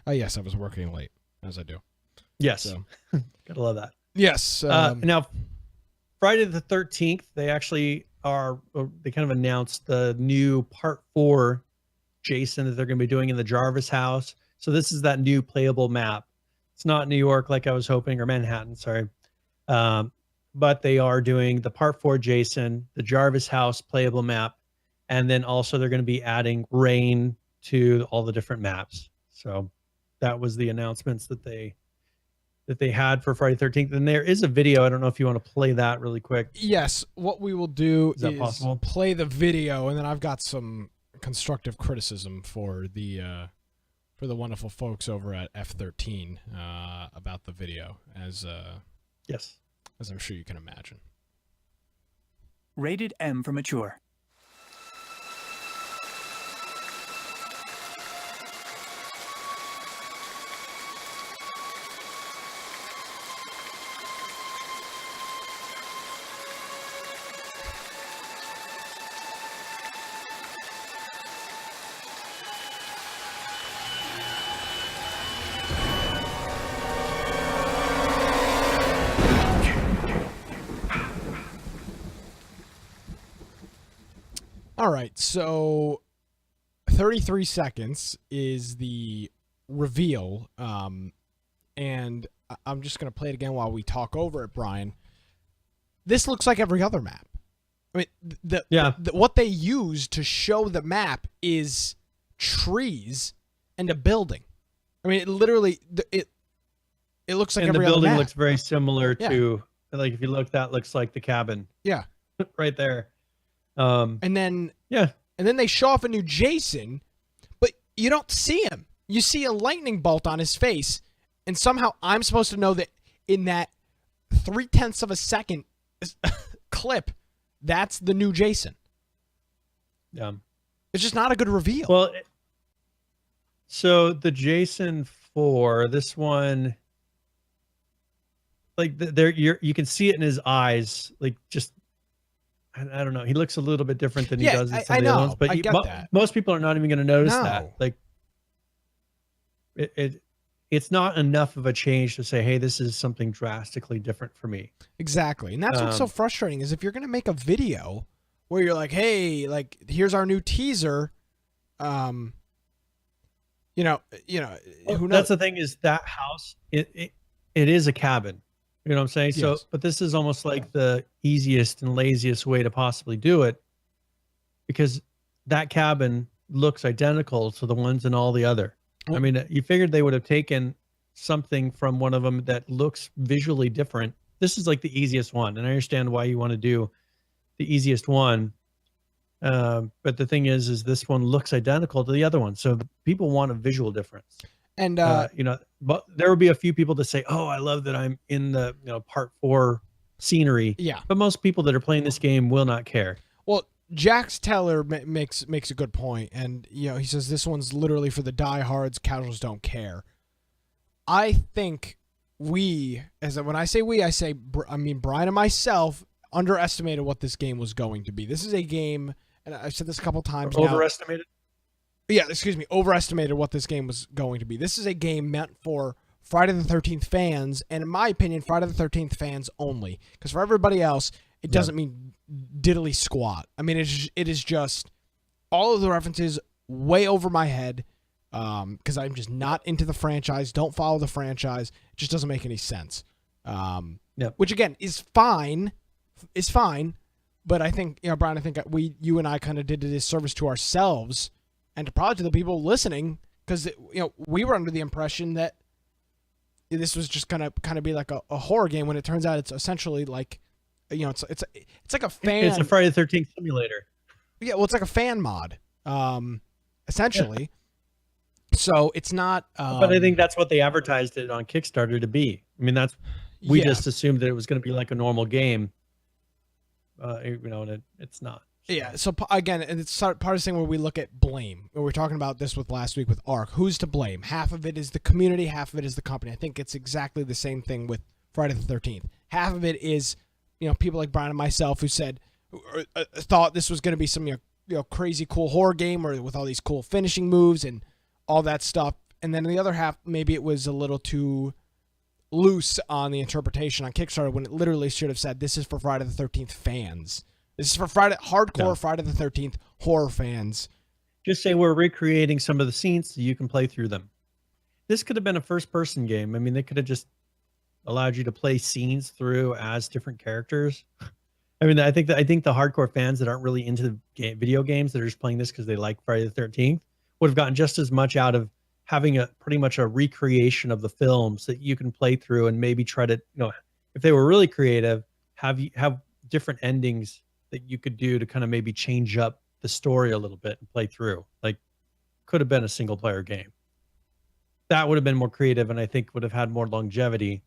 Yes, I was working late, as I do. yes, So, gotta love that. yes. Now, Friday the 13th, they actually they kind of announced the new part 4 Jason that they're going to be doing in the Jarvis house. So this is that new playable map. It's not New York like I was hoping, or Manhattan, sorry. But they are doing the part 4 Jason, the Jarvis house playable map. And then also they're going to be adding rain to all the different maps. So that was the announcements that they had for Friday 13th. And there is a video. I don't know if you want to play that really quick. Yes. What we will do is possible? Play the video, and then I've got some constructive criticism for the wonderful folks over at F13 about the video, as Yes, as I'm sure you can imagine. Rated M for mature. All right, so 33 seconds is the reveal, and I'm just going to play it again while we talk over it, Brian. This looks like every other map. I mean, what they use to show the map is trees and a building. I mean, it literally, it looks like and every the other building map. looks very similar to, like, if you look, that looks like the cabin. Yeah. Right there. And then they show off a new Jason, but you don't see him. You see a lightning bolt on his face, and somehow I'm supposed to know that in that 0.3 of a second clip, that's the new Jason. Yeah. It's just not a good reveal. Well, so the Jason 4, this one, like you can see it in his eyes, like, just, I don't know. He looks a little bit different than he does in some of the other ones, but I get that. Most people are not even going to notice that. Like, it's not enough of a change to say, hey, this is something drastically different for me. Exactly. And that's what's so frustrating, is if you're going to make a video where you're like, hey, like, here's our new teaser, who knows? That's the thing, is that house, it is a cabin. You know what I'm saying? Yes. So, but this is almost like the easiest and laziest way to possibly do it, because that cabin looks identical to the ones in all the other. I mean, you figured they would have taken something from one of them that looks visually different. This is like the easiest one, and I understand why you want to do the easiest one. But the thing is this one looks identical to the other one, so people want a visual difference. And but there will be a few people that say, "Oh, I love that I'm in the part 4 scenery." Yeah. But most people that are playing this game will not care. Well, Jax Teller makes a good point, and he says this one's literally for the diehards. Casuals don't care. I think when I say we, I mean Brian and myself underestimated what this game was going to be. This is a game, and I've said this a couple times now. Overestimated? Yeah, excuse me, overestimated what this game was going to be. This is a game meant for Friday the 13th fans, and in my opinion, Friday the 13th fans only. Because for everybody else, it doesn't mean diddly squat. I mean, it is just all of the references way over my head, because I'm just not into the franchise, don't follow the franchise. It just doesn't make any sense. Which, again, is fine. But I think, Brian, I think you and I kind of did a disservice to ourselves and probably to the people listening, because we were under the impression that this was just gonna kind of be like a horror game, when it turns out it's essentially like it's like a fan. It's a Friday the 13th simulator. Yeah, well, it's like a fan mod, essentially. So it's not. But I think that's what they advertised it on Kickstarter to be. I mean, we just assumed that it was going to be like a normal game. And it's not. So. Yeah. So again, it's part of the thing where we look at blame. We were talking about this last week with Ark. Who's to blame? Half of it is the community. Half of it is the company. I think it's exactly the same thing with Friday the 13th. Half of it is, people like Brian and myself who thought this was going to be some crazy cool horror game or with all these cool finishing moves and all that stuff. And then the other half, maybe it was a little too loose on the interpretation on Kickstarter when it literally should have said, this is for Friday the 13th fans. This is for hardcore Friday the 13th horror fans. Just say we're recreating some of the scenes so you can play through them. This could have been a first-person game. I mean, they could have just allowed you to play scenes through as different characters. I mean, I think the hardcore fans that aren't really into video games that are just playing this because they like Friday the 13th would have gotten just as much out of having pretty much a recreation of the films that you can play through and maybe try to, if they were really creative, have different endings that you could do to kind of maybe change up the story a little bit and play through. Like, could have been a single player game. That would have been more creative and I think would have had more longevity.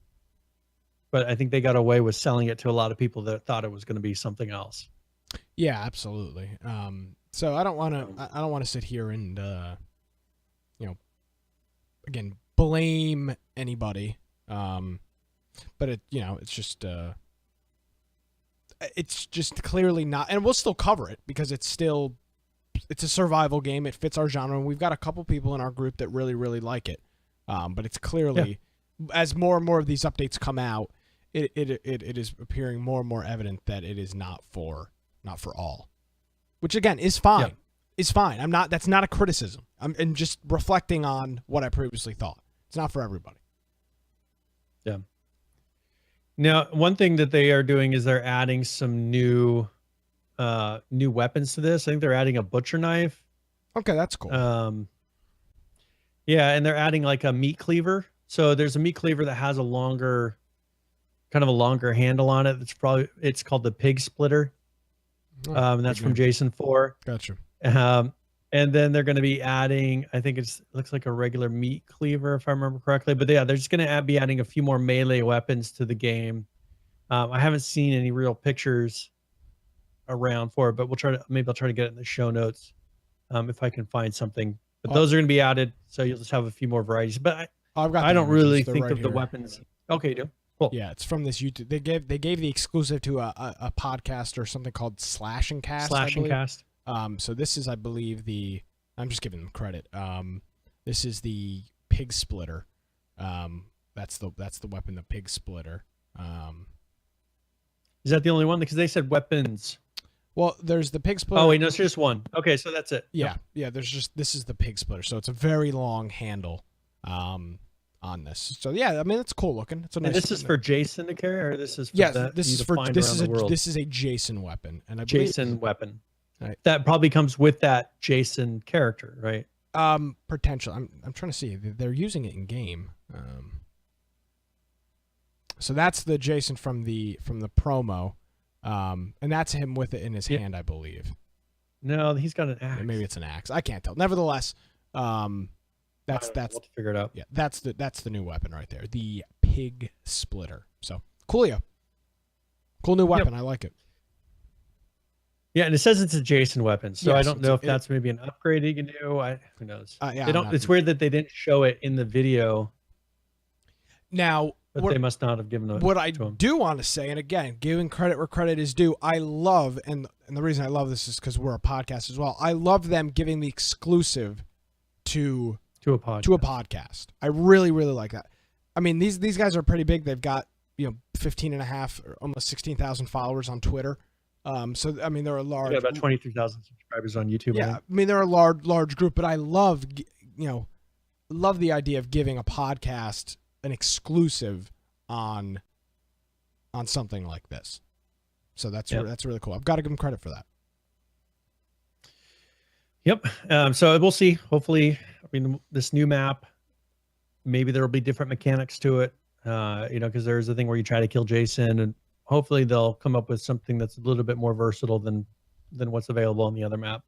But I think they got away with selling it to a lot of people that thought it was going to be something else. Yeah, absolutely. So I don't want to sit here and again blame anybody. But it's just clearly not, and we'll still cover it because it's a survival game. It fits our genre, and we've got a couple people in our group that really, really like it. But it's clearly, as more and more of these updates come out, it is appearing more and more evident that it is not for all, which again is fine. Yeah. Is fine. That's not a criticism. I'm just reflecting on what I previously thought. It's not for everybody. Yeah. Now, one thing that they are doing is they're adding some new weapons to this. I think they're adding a butcher knife. Okay, that's cool. Yeah, and they're adding like a meat cleaver. So there's a meat cleaver that has a longer handle on it. It's called the pig splitter. And that's from Jason 4. Gotcha. And then they're going to be adding, I think it looks like a regular meat cleaver, if I remember correctly. But yeah, they're just going to be adding a few more melee weapons to the game. I haven't seen any real pictures around for it, but maybe I'll try to get it in the show notes if I can find something. But those are going to be added, so you'll just have a few more varieties. But I don't really think of the weapons. Okay, you do. Cool. Yeah, it's from this YouTube. They gave the exclusive to a podcast or something called Slash and Cast. Slash and Cast. So this is, I believe, I'm just giving them credit. This is the pig splitter. That's the weapon, the pig splitter. Is that the only one? Because they said weapons. Well, there's the pig splitter. Oh wait, no, it's just one. Okay, so that's it. Yeah, yeah. This is the pig splitter. So it's a very long handle. On this. So yeah, I mean it's cool looking. It's a nice. And this is for Jason to carry, or this is for this is a Jason weapon, and I believe Jason weapon. Right. That probably comes with that Jason character, right? Potential. I'm trying to see. They're using it in game. So that's the Jason from the promo, and that's him with it in his hand, I believe. No, he's got an axe. Maybe it's an axe. I can't tell. Nevertheless, that's we'll have to figure it out. Yeah, that's the new weapon right there, the pig splitter. So coolio, cool new weapon. Yep. I like it. Yeah, and it says it's a Jason weapon, so I don't know if that's maybe an upgrade you can do. Who knows? Yeah, it's weird that they didn't show it in the video. Now, but they must not have given it. What I do want to say, and again, giving credit where credit is due, I love, and the reason I love this is because we're a podcast as well. I love them giving the exclusive to a podcast. I really, really like that. I mean, these guys are pretty big. They've got 15.5 or almost 16,000 followers on Twitter. So I mean, they're a large. Yeah, about 23,000 subscribers on YouTube. Yeah, I mean they're a large group, but I love love the idea of giving a podcast an exclusive on something like this. So that's really cool. I've got to give them credit for that. Yep. So we'll see. Hopefully, I mean, this new map, maybe there will be different mechanics to it. Because there's a thing where you try to kill Jason and hopefully they'll come up with something that's a little bit more versatile than what's available on the other map.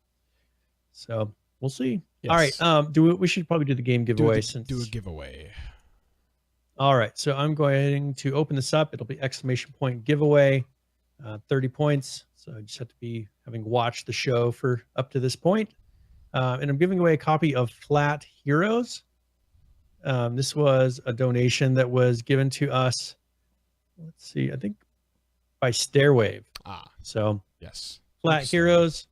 So we'll see. Yes. All right. We should probably do the game giveaway do a giveaway. All right. So I'm going to open this up. It'll be exclamation point giveaway, 30 points. So I just have to be having watched the show for up to this point. And I'm giving away a copy of Flat Heroes. This was a donation that was given to us. Let's see, I think by Stairwave. So yes, Flat Heroes,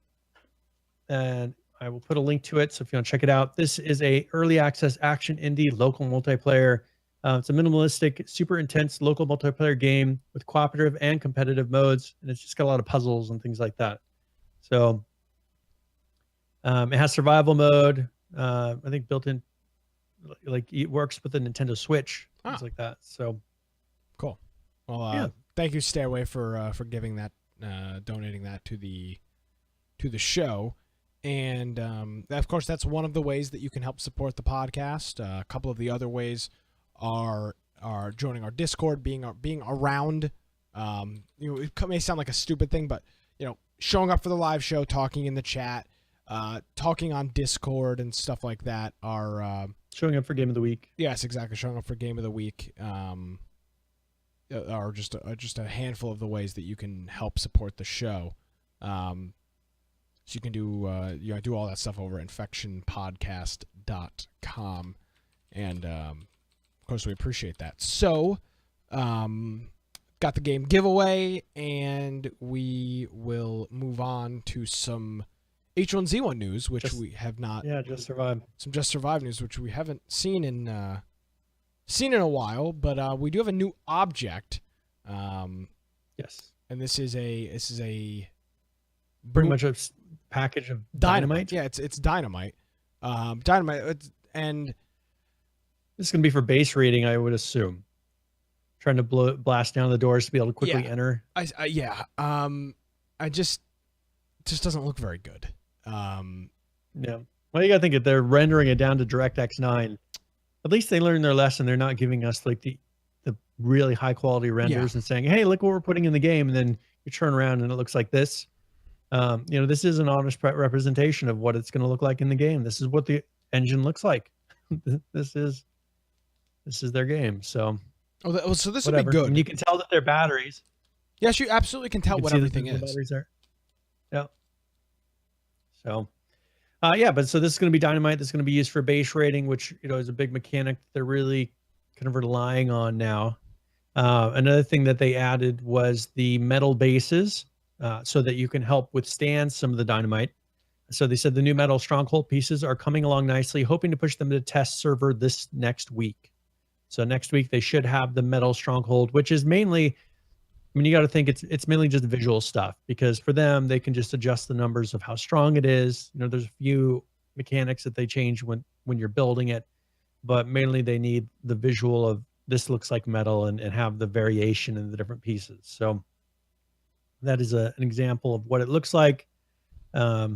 and I will put a link to it. So if you want to check it out, this is a early access action indie local multiplayer. It's a minimalistic, super intense local multiplayer game with cooperative and competitive modes, and it's just got a lot of puzzles and things like that. So it has survival mode. I think built in, like it works with the Nintendo Switch, things like that. So cool. Well, thank you, Stairway, for giving that, donating that to the show, and of course that's one of the ways that you can help support the podcast. A couple of the other ways are joining our Discord, being around. It may sound like a stupid thing, but showing up for the live show, talking in the chat, talking on Discord and stuff like that are showing up for Game of the Week. Yes, exactly. Showing up for Game of the Week. Are just a handful of the ways that you can help support the show. So you can do all that stuff over at infectionpodcast.com, and of course we appreciate that. So got the game giveaway, and we will move on to some H1Z1 news, which we have not. Yeah, Just Survive. Some Just Survive news, which we haven't seen in a while, but we do have a new object. Yes, and this is a pretty much a package of dynamite. Yeah, it's dynamite. Dynamite, and this is gonna be for base raiding, I would assume. Trying to blast down the doors to be able to quickly enter. I just doesn't look very good. Yeah. Well, you gotta think if they're rendering it down to DirectX 9. At least they learned their lesson. They're not giving us like the really high quality renders and saying, "Hey, look what we're putting in the game," and then you turn around and it looks like this. This is an honest representation of what it's going to look like in the game. This is what the engine looks like. This is their game. So, so this would be good. And you can tell that they're batteries. Yes, you absolutely can tell what everything is. Batteries are. Yeah. So. But so this is going to be dynamite. This is going to be used for base raiding, which is a big mechanic they're really kind of relying on now. Another thing that they added was the metal bases, so that you can help withstand some of the dynamite. So they said the new metal stronghold pieces are coming along nicely, hoping to push them to test server this next week. So next week they should have the metal stronghold, which is mainly, you got to think it's mainly just visual stuff, because for them, they can just adjust the numbers of how strong it is. There's a few mechanics that they change when you're building it, but mainly they need the visual of this looks like metal and have the variation in the different pieces. So that is an example of what it looks like. I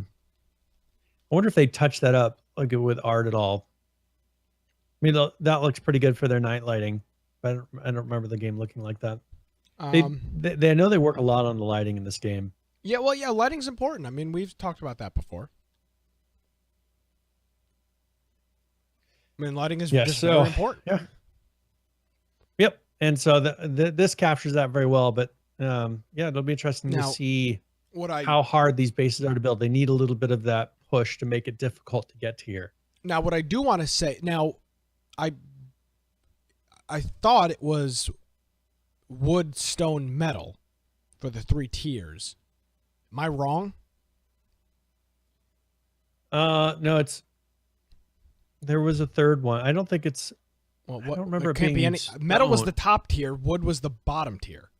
wonder if they touch that up like with art at all. That looks pretty good for their night lighting, but I don't remember the game looking like that. They know they work a lot on the lighting in this game. Yeah, well, lighting's important. We've talked about that before. Lighting is just very important. Yeah. Yep. And so this captures that very well. But it'll be interesting to see how hard these bases are to build. They need a little bit of that push to make it difficult to get here. Now, what I do want to say, I thought it was wood, stone, metal for the 3 tiers. Am I wrong? No, there was a third one. I don't think it's. Well, I don't remember it being any. Metal was the top tier. Wood was the bottom tier.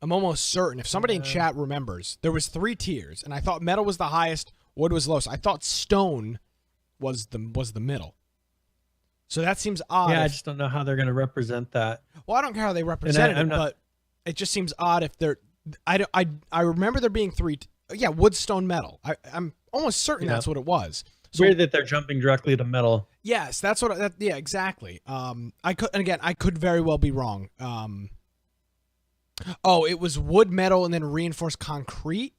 I'm almost certain. If somebody in chat remembers, there was 3 tiers, and I thought metal was the highest, wood was lowest. I thought stone was the middle. So that seems odd. Yeah, I just don't know how they're going to represent that. Well, I don't care how they represent it, but it just seems odd if they're. I remember there being 3. Wood, stone, metal. I'm almost certain that's what it was. So, weird that they're jumping directly to metal. Yes, that's what. Yeah, exactly. I could very well be wrong. Oh, it was wood, metal, and then reinforced concrete.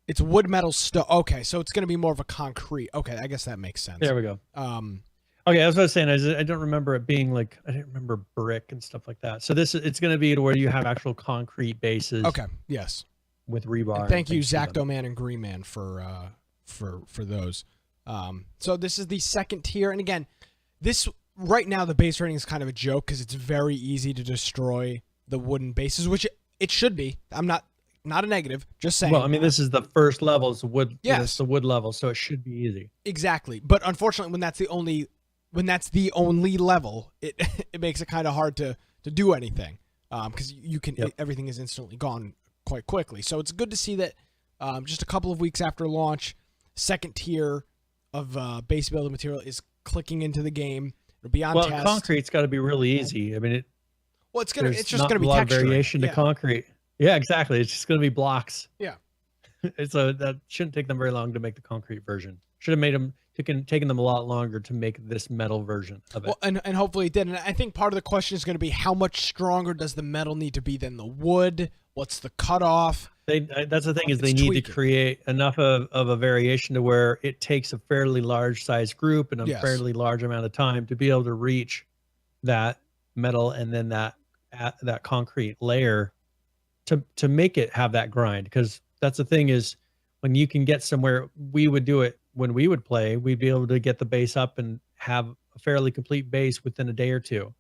It's wood, metal, stone. Okay, so it's going to be more of a concrete. Okay, I guess that makes sense. There we go. Um, Okay, that's what I was saying. I don't remember it being like, I didn't remember brick and stuff like that. So it's going to be to where you have actual concrete bases. okay, yes. With rebar. And thank you, Zactoman and Green Man, for those. So this is the second tier, and again, this right now the base rating is kind of a joke because it's very easy to destroy the wooden bases, which it should be. I'm not a negative, just saying. Well, I mean, this is the first level. It's wood. Yes, it's the wood level, so it should be easy. Exactly, but unfortunately, when that's the only level, it makes it kind of hard to do anything because you can everything is instantly gone quite quickly. So it's good to see that just a couple of weeks after launch, second tier of base building material is clicking into the game. It'll be on test. Concrete's got to be really easy. I mean, it's just gonna be a lot texturing. of variation to concrete. Yeah, exactly. It's just gonna be blocks. Yeah. So that shouldn't take them very long to make the concrete version. Should have made them taken them a lot longer to make this metal version of it. Well, and hopefully it did. And I think part of the question is going to be how much stronger does the metal need to be than the wood? What's the cutoff? That's the thing is they need to create enough of a variation to where it takes a fairly large size group and a fairly large amount of time to be able to reach that metal and then that concrete layer to make it have that grind. Because that's the thing is when you can get somewhere, we would do it when we would play, we'd be able to get the base up and have a fairly complete base within a day or two.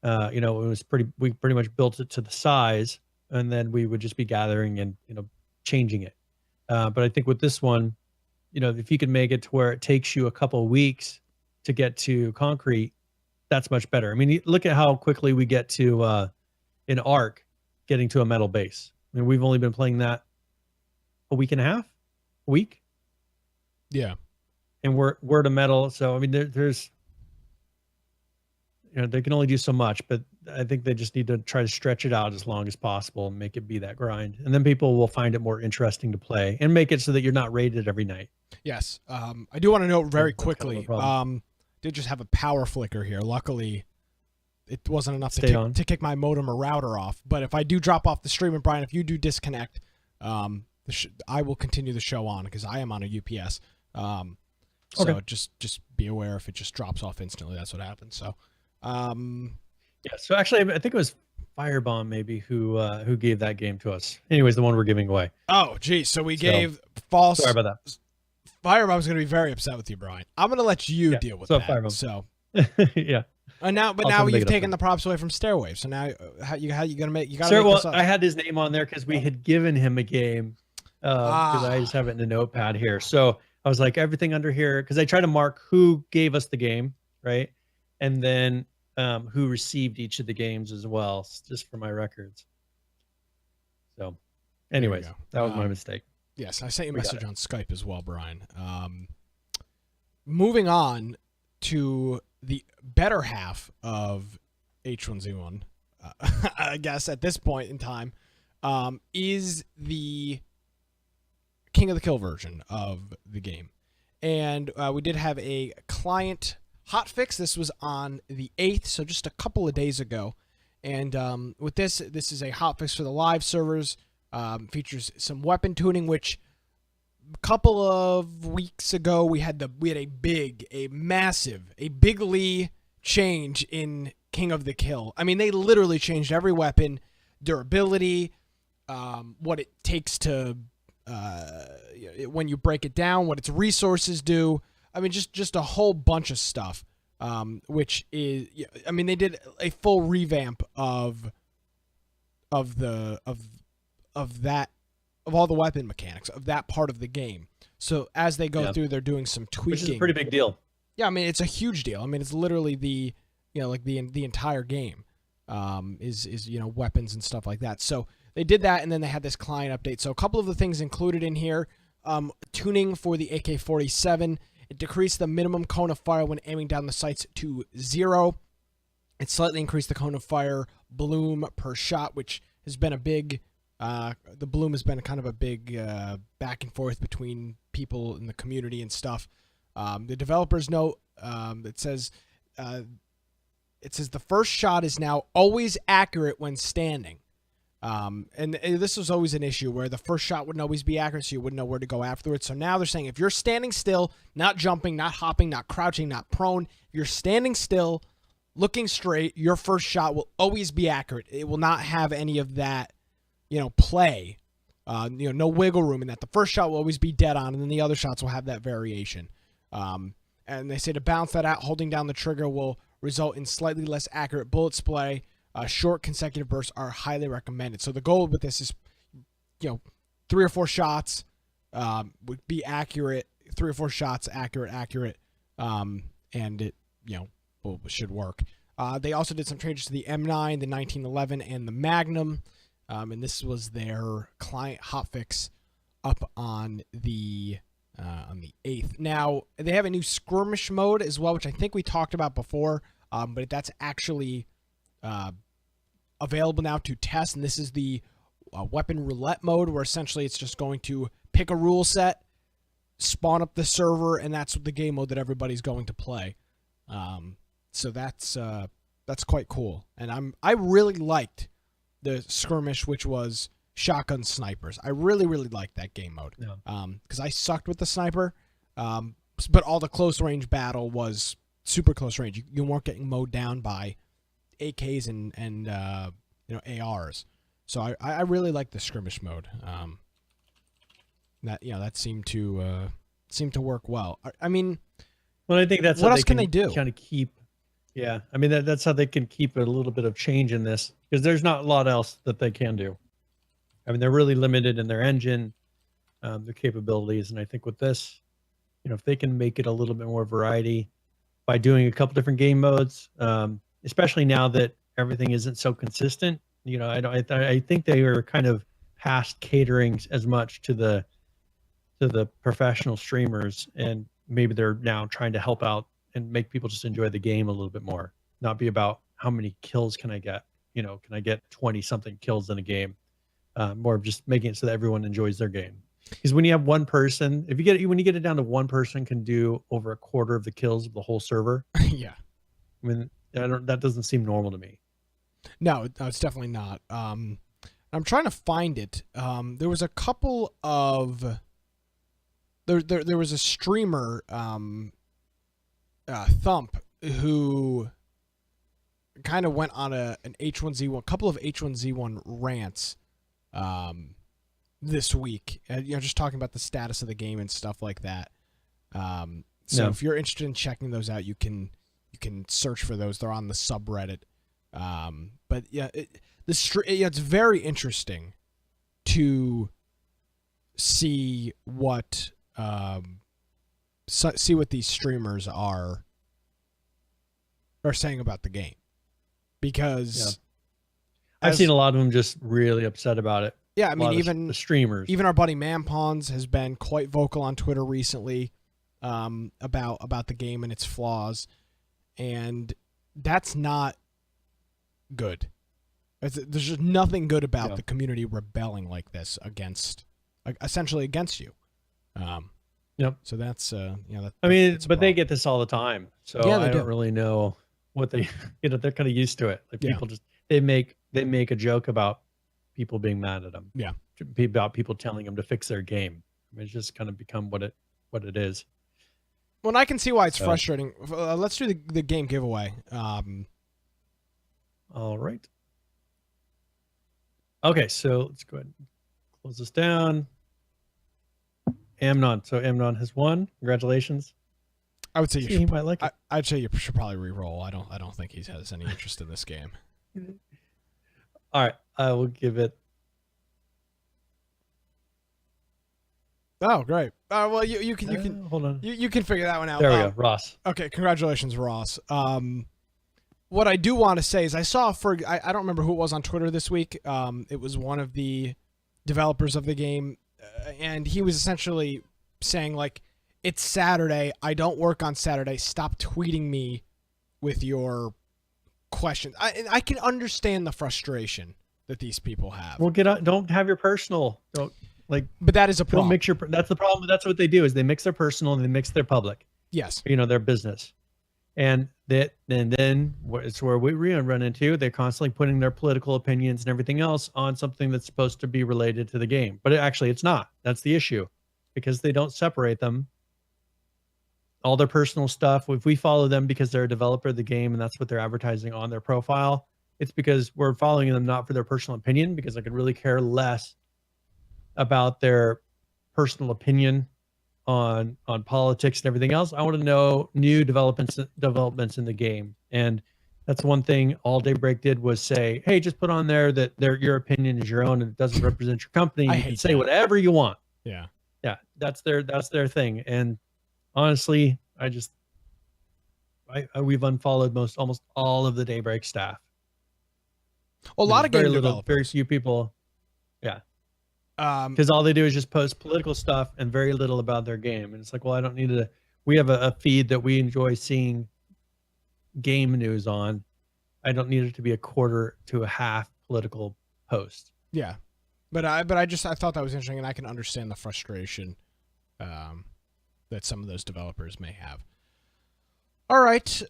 It was we pretty much built it to the size, and then we would just be gathering and, changing it. But I think with this one, if you could make it to where it takes you a couple of weeks to get to concrete, that's much better. I mean, look at how quickly we get to an Arc getting to a metal base. I mean, we've only been playing that a week and a half, a week. Yeah. And we're to metal. So, I mean, there's, they can only do so much, but I think they just need to try to stretch it out as long as possible and make it be that grind. And then people will find it more interesting to play and make it so that you're not raided every night. Yes. I do want to note very quickly, did just have a power flicker here. Luckily, it wasn't enough to kick my modem or router off. But if I do drop off the stream, and Brian, if you do disconnect, I will continue the show on because I am on a UPS. So just be aware if it just drops off instantly, that's what happens. So, so actually, I think it was Firebomb maybe who gave that game to us. Anyways, the one we're giving away. Oh, geez. So we gave false. Sorry about that. Firebomb's going to be very upset with you, Brian. I'm going to let you deal with that. Firebomb. So, yeah. Now you've taken the props away from Stairwave. So now how you gonna make? You got to make this up. I had his name on there because we had given him a game. Because I just have it in a notepad here. So I was like, everything under here, because I try to mark who gave us the game, right? And then who received each of the games as well, just for my records. So anyways, that was my mistake. Yes, I sent you a message on Skype as well, Brian. Moving on to the better half of H1Z1, I guess at this point in time, is the King of the Kill version of the game. And we did have a client hotfix. This was on the 8th, so just a couple of days ago. And with this is a hotfix for the live servers. Features some weapon tuning, which a couple of weeks ago we had a bigly change in King of the Kill. I mean, they literally changed every weapon, durability, what it takes to when you break it down, what its resources do. I mean, just a whole bunch of stuff. Which is, I mean, they did a full revamp of all the weapon mechanics of that part of the game. So as they go through, they're doing some tweaking. Which is a pretty big deal. Yeah, I mean, it's a huge deal. I mean, it's literally the entire game is weapons and stuff like that. So they did that, and then they had this client update. So a couple of the things included in here, tuning for the AK-47. It decreased the minimum cone of fire when aiming down the sights to 0. It slightly increased the cone of fire bloom per shot, which has been a big, the bloom has been kind of a big back and forth between people in the community and stuff. The developers note, it says the first shot is now always accurate when standing. And this was always an issue where the first shot wouldn't always be accurate, so you wouldn't know where to go afterwards. So now they're saying if you're standing still, not jumping, not hopping, not crouching, not prone, if you're standing still, looking straight, your first shot will always be accurate. It will not have any of that, play, no wiggle room in that. The first shot will always be dead on, and then the other shots will have that variation. And they say to balance that out, holding down the trigger will result in slightly less accurate bullet splay. Short consecutive bursts are highly recommended. So the goal with this is, 3 or 4 shots would be accurate. 3 or 4 shots, accurate, and it, should work. They also did some changes to the M9, the 1911, and the Magnum, and this was their client hotfix up on the 8th. Now they have a new skirmish mode as well, which I think we talked about before, but that's actually available now to test, and this is the weapon roulette mode, where essentially it's just going to pick a rule set, spawn up the server, and that's the game mode that everybody's going to play. So that's quite cool, and I really liked the skirmish, which was shotgun snipers. I really liked that game mode, because I sucked with the sniper, but all the close range battle was super close range. You weren't getting mowed down by AKs and ARs. So I really like the skirmish mode. That seemed to work well. I mean, well, I think that's what how else can they do? Kind of keep. Yeah, I mean that's how they can keep a little bit of change in this, because there's not a lot else that they can do. I mean, they're really limited in their engine, their capabilities, and I think with this, if they can make it a little bit more variety by doing a couple different game modes, especially now that everything isn't so consistent. I think they are kind of past catering as much to the professional streamers, and maybe they're now trying to help out and make people just enjoy the game a little bit more, not be about how many kills can I get. Can I get 20 something kills in a game? More of just making it so that everyone enjoys their game. Because when you have one person, when you get it down to one person can do over a quarter of the kills of the whole server. Yeah. I mean, that doesn't seem normal to me. No, it's definitely not. I'm trying to find it. There was a couple of there was a streamer, Thump, who kind of went on an H1Z1, couple of H1Z1 rants this week. Just talking about the status of the game and stuff like that. If you're interested in checking those out, you can search for those. They're on the subreddit. But yeah, it's very interesting to see what these streamers are saying about the game, because I've seen a lot of them just really upset about it. Yeah, I mean, even the streamers, even our buddy Manpawns has been quite vocal on Twitter recently about the game and its flaws, and that's not good. There's just nothing good about the community rebelling like this essentially against you. So that's I mean, but they get this all the time, so I don't really know what they they're kind of used to it. Like people just they make a joke about people being mad at them. Yeah, about people telling them to fix their game. I mean, it's just kind of become what it is. Well, I can see why it's frustrating. Let's do the game giveaway. All right. Okay, so let's go ahead and close this down. Amnon. So Amnon has won. Congratulations. I would say he might like it. I'd say you should probably re-roll. I don't think he has any interest in this game. All right, I will give it. Oh, great. Well, you can hold on. You can figure that one out. There we go, Ross. Okay, congratulations, Ross. What I do want to say is I saw I don't remember who it was on Twitter this week. It was one of the developers of the game, and he was essentially saying, like, it's Saturday. I don't work on Saturday. Stop tweeting me with your questions. I can understand the frustration that these people have. Well, get out. Don't have your personal. Don't But that is a problem. Don't mix your. That's the problem. That's what they do. Is they mix their personal and they mix their public. Yes. Their business. then it's where we run into, they're constantly putting their political opinions and everything else on something that's supposed to be related to the game, but it's not. That's the issue, because they don't separate them. All their personal stuff, if we follow them because they're a developer of the game and that's what they're advertising on their profile, it's because we're following them not for their personal opinion, because I could really care less about their personal opinion on politics and everything else. I want to know new developments in the game. And that's one thing All Daybreak did, was say, hey, just put on there that your opinion is your own and it doesn't represent your company. You can say whatever you want. Yeah. That's their thing. And honestly, we've unfollowed almost all of the Daybreak staff. Well, a lot of game developers. Very few people. Yeah. Because all they do is just post political stuff and very little about their game. And it's like, well, I don't need to. We have a feed that we enjoy seeing game news on. I don't need it to be a quarter to a half political post. Yeah. But I thought that was interesting, and I can understand the frustration that some of those developers may have. All right.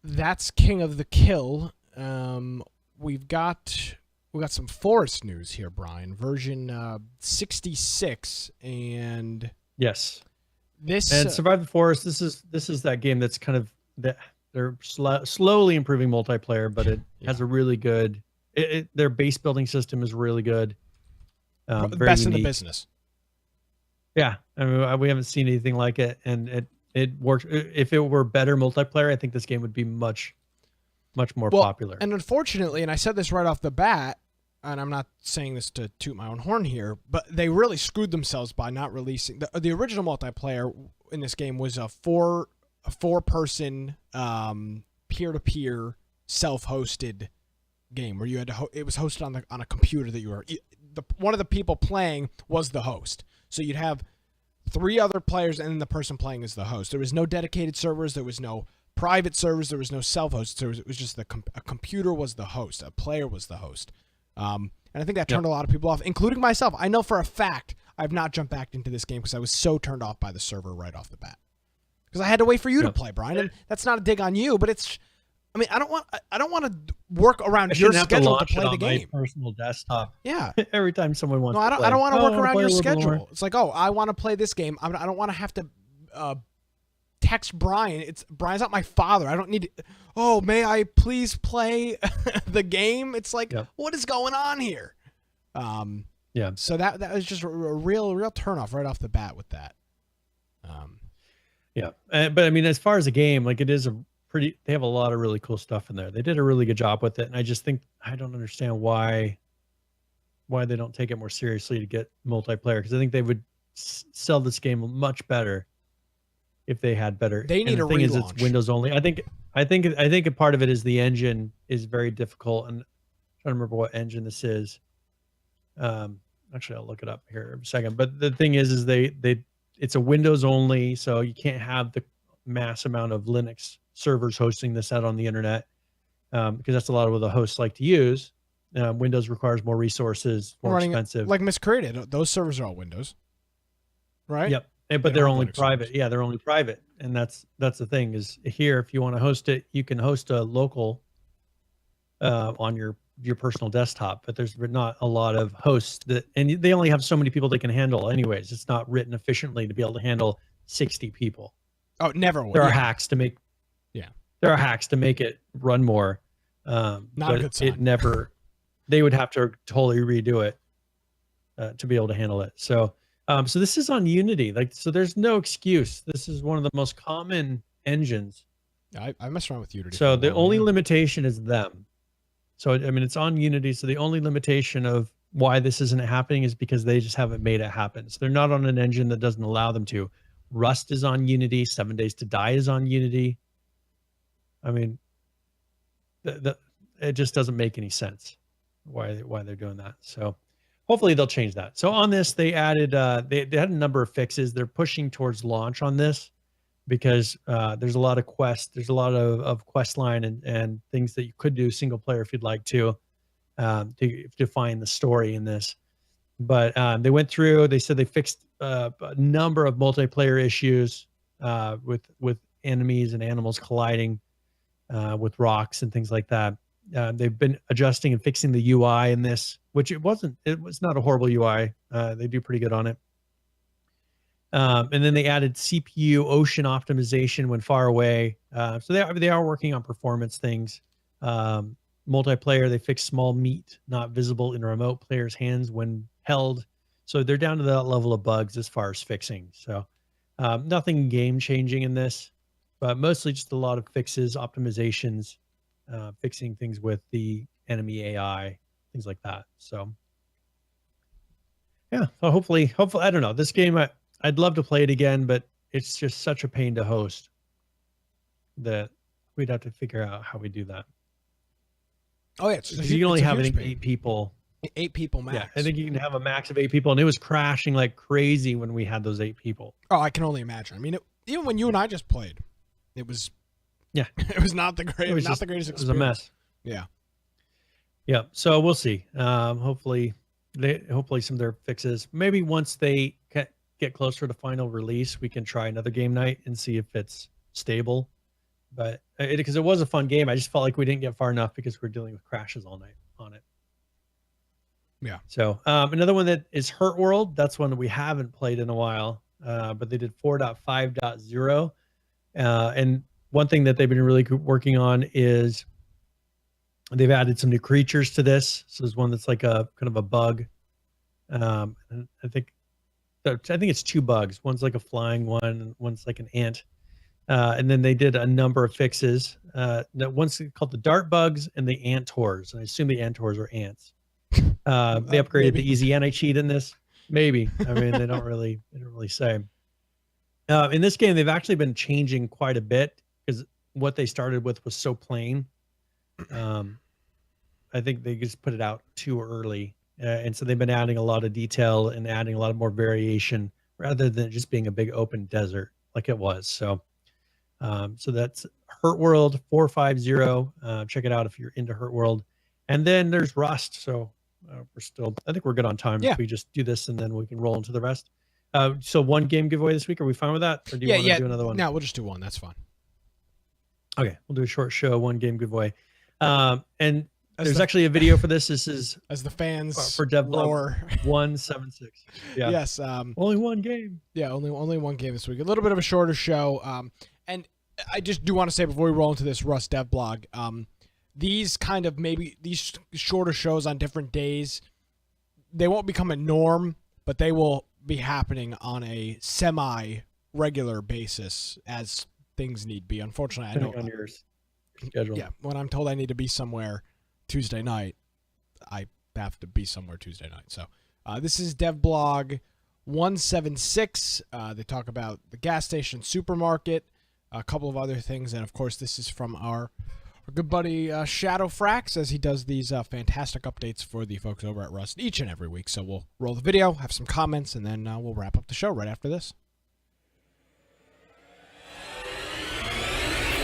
That's King of the Kill. We've got some Forest news here, Brian. Version 66, and yes, this and Survive the Forest. This is that game that's kind of they're slowly improving multiplayer, but it has a really good. Their base building system is really good. Very best unique in the business. Yeah, I mean, we haven't seen anything like it, and it works. If it were better multiplayer, I think this game would be much more popular. And unfortunately, and I said this right off the bat, and I'm not saying this to toot my own horn here, but they really screwed themselves by not releasing the original multiplayer in this game. Was a four person peer-to-peer self-hosted game where you had to it was hosted on a computer that you were one of the people playing was the host. So you'd have 3 other players and then the person playing is the host. There was no dedicated servers, there was no private servers, there was no self-host servers. It was just a computer was the host, a player was the host. And I think that turned a lot of people off, including myself. I know for a fact I've not jumped back into this game because I was so turned off by the server right off the bat. Because I had to wait for you to play, Brian. And that's not a dig on you, but it's. I mean, I don't want to work around your schedule to play the game. My personal desktop. Yeah. Every time someone wants. No, I don't want to work around your schedule. It's like, oh, I want to play this game. I don't want to have to text Brian. Brian's not my father. I don't need to, oh, may I please play the game? It's like, what is going on here? Yeah. So that was just a real turnoff right off the bat with that. Yeah. But I mean, as far as a game, like it is they have a lot of really cool stuff in there. They did a really good job with it. And I just think, I don't understand why they don't take it more seriously to get multiplayer. Because I think they would sell this game much better if they had better. They need a relaunch. Is it's Windows only. I think a part of it is the engine is very difficult. And I'm trying to remember what engine this is. Actually, I'll look it up here in a second. But the thing is it's a Windows only, so you can't have the mass amount of Linux servers hosting this out on the internet, because that's a lot of what the hosts like to use. Windows requires more resources, more expensive. Like Miscreated, those servers are all Windows, right? Yep, but they're only private. Servers. Yeah, they're only private, and that's the thing is here. If you want to host it, you can host a local on your personal desktop, but there's not a lot of hosts and they only have so many people they can handle. Anyways, it's not written efficiently to be able to handle 60 people. Oh, never will. There are hacks to make. Yeah, there are hacks to make it run more. Not a good sign. It never. They would have to totally redo it to be able to handle it. So, so this is on Unity. So there's no excuse. This is one of the most common engines. I messed around with Unity. So the only limitation is them. So I mean, it's on Unity. So the only limitation of why this isn't happening is because they just haven't made it happen. So they're not on an engine that doesn't allow them to. Rust is on Unity. 7 Days to Die is on Unity. I mean, it just doesn't make any sense why they're doing that. So hopefully they'll change that. So on this, they added they had a number of fixes. They're pushing towards launch on this because there's a lot of quests. There's a lot of quest line and things that you could do single player if you'd like to find the story in this. But they went through. They said they fixed a number of multiplayer issues with enemies and animals colliding with rocks and things like that. They've been adjusting and fixing the UI in this, which it was not a horrible UI. They do pretty good on it. And then they added CPU ocean optimization when far away. So they are working on performance things. Multiplayer, they fixed small meat not visible in a remote player's hands when held. So they're down to that level of bugs as far as fixing. So nothing game changing in this, but mostly just a lot of fixes, optimizations, fixing things with the enemy AI, things like that. So yeah, so hopefully, I don't know. This game, I'd love to play it again, but it's just such a pain to host that we'd have to figure out how we do that. Oh, yeah. Because you can only have, I think, 8 people. 8 people max. Yeah, I think you can have a max of 8 people, and it was crashing like crazy when we had those 8 people. Oh, I can only imagine. I mean, even when you and I just played, it was it was not the greatest. Not the greatest experience. It was a mess. Yeah. Yeah. So we'll see. Hopefully some of their fixes. Maybe once they get closer to final release, we can try another game night and see if it's stable. But because it was a fun game, I just felt like we didn't get far enough because we're dealing with crashes all night on it. Yeah. So another one that is Hurt World. That's one that we haven't played in a while, but they did 4.5.0. And one thing that they've been really working on is they've added some new creatures to this. So there's one that's like a kind of a bug. And I think it's 2 bugs. One's like a flying one, and one's like an ant. And then they did a number of fixes. One's called the dart bugs and the ant whores. And I assume the ant whores are ants. They upgraded the easy anti-cheat in this. Maybe. I mean, they don't really say. In this game, they've actually been changing quite a bit because what they started with was so plain. I think they just put it out too early. And so they've been adding a lot of detail and adding a lot of more variation rather than just being a big open desert like it was. So that's Hurt World 4.5.0. Check it out if you're into Hurt World. And then there's Rust. So I think we're good on time. Yeah. If we just do this and then we can roll into the rest. So 1 game giveaway this week. Are we fine with that? Or do you want to do another one? No, we'll just do 1. That's fine. Okay. We'll do a short show, 1 game giveaway. And there's actually a video for this. This is as the fans for roar 176. Yeah. Yes. Only 1 game. Yeah. Only 1 game this week. A little bit of a shorter show. And I just do want to say before we roll into this Rust dev blog, these kind of these shorter shows on different days, they won't become a norm, but they will be happening on a semi-regular basis as things need be. Unfortunately, I know on your schedule. Yeah, when I'm told I need to be somewhere Tuesday night, I have to be somewhere Tuesday night. So this is devblog 176. They talk about the gas station, supermarket, a couple of other things, and of course this is from our good buddy Shadow Frax, as he does these fantastic updates for the folks over at Rust each and every week. So we'll roll the video, have some comments, and then we'll wrap up the show right after this.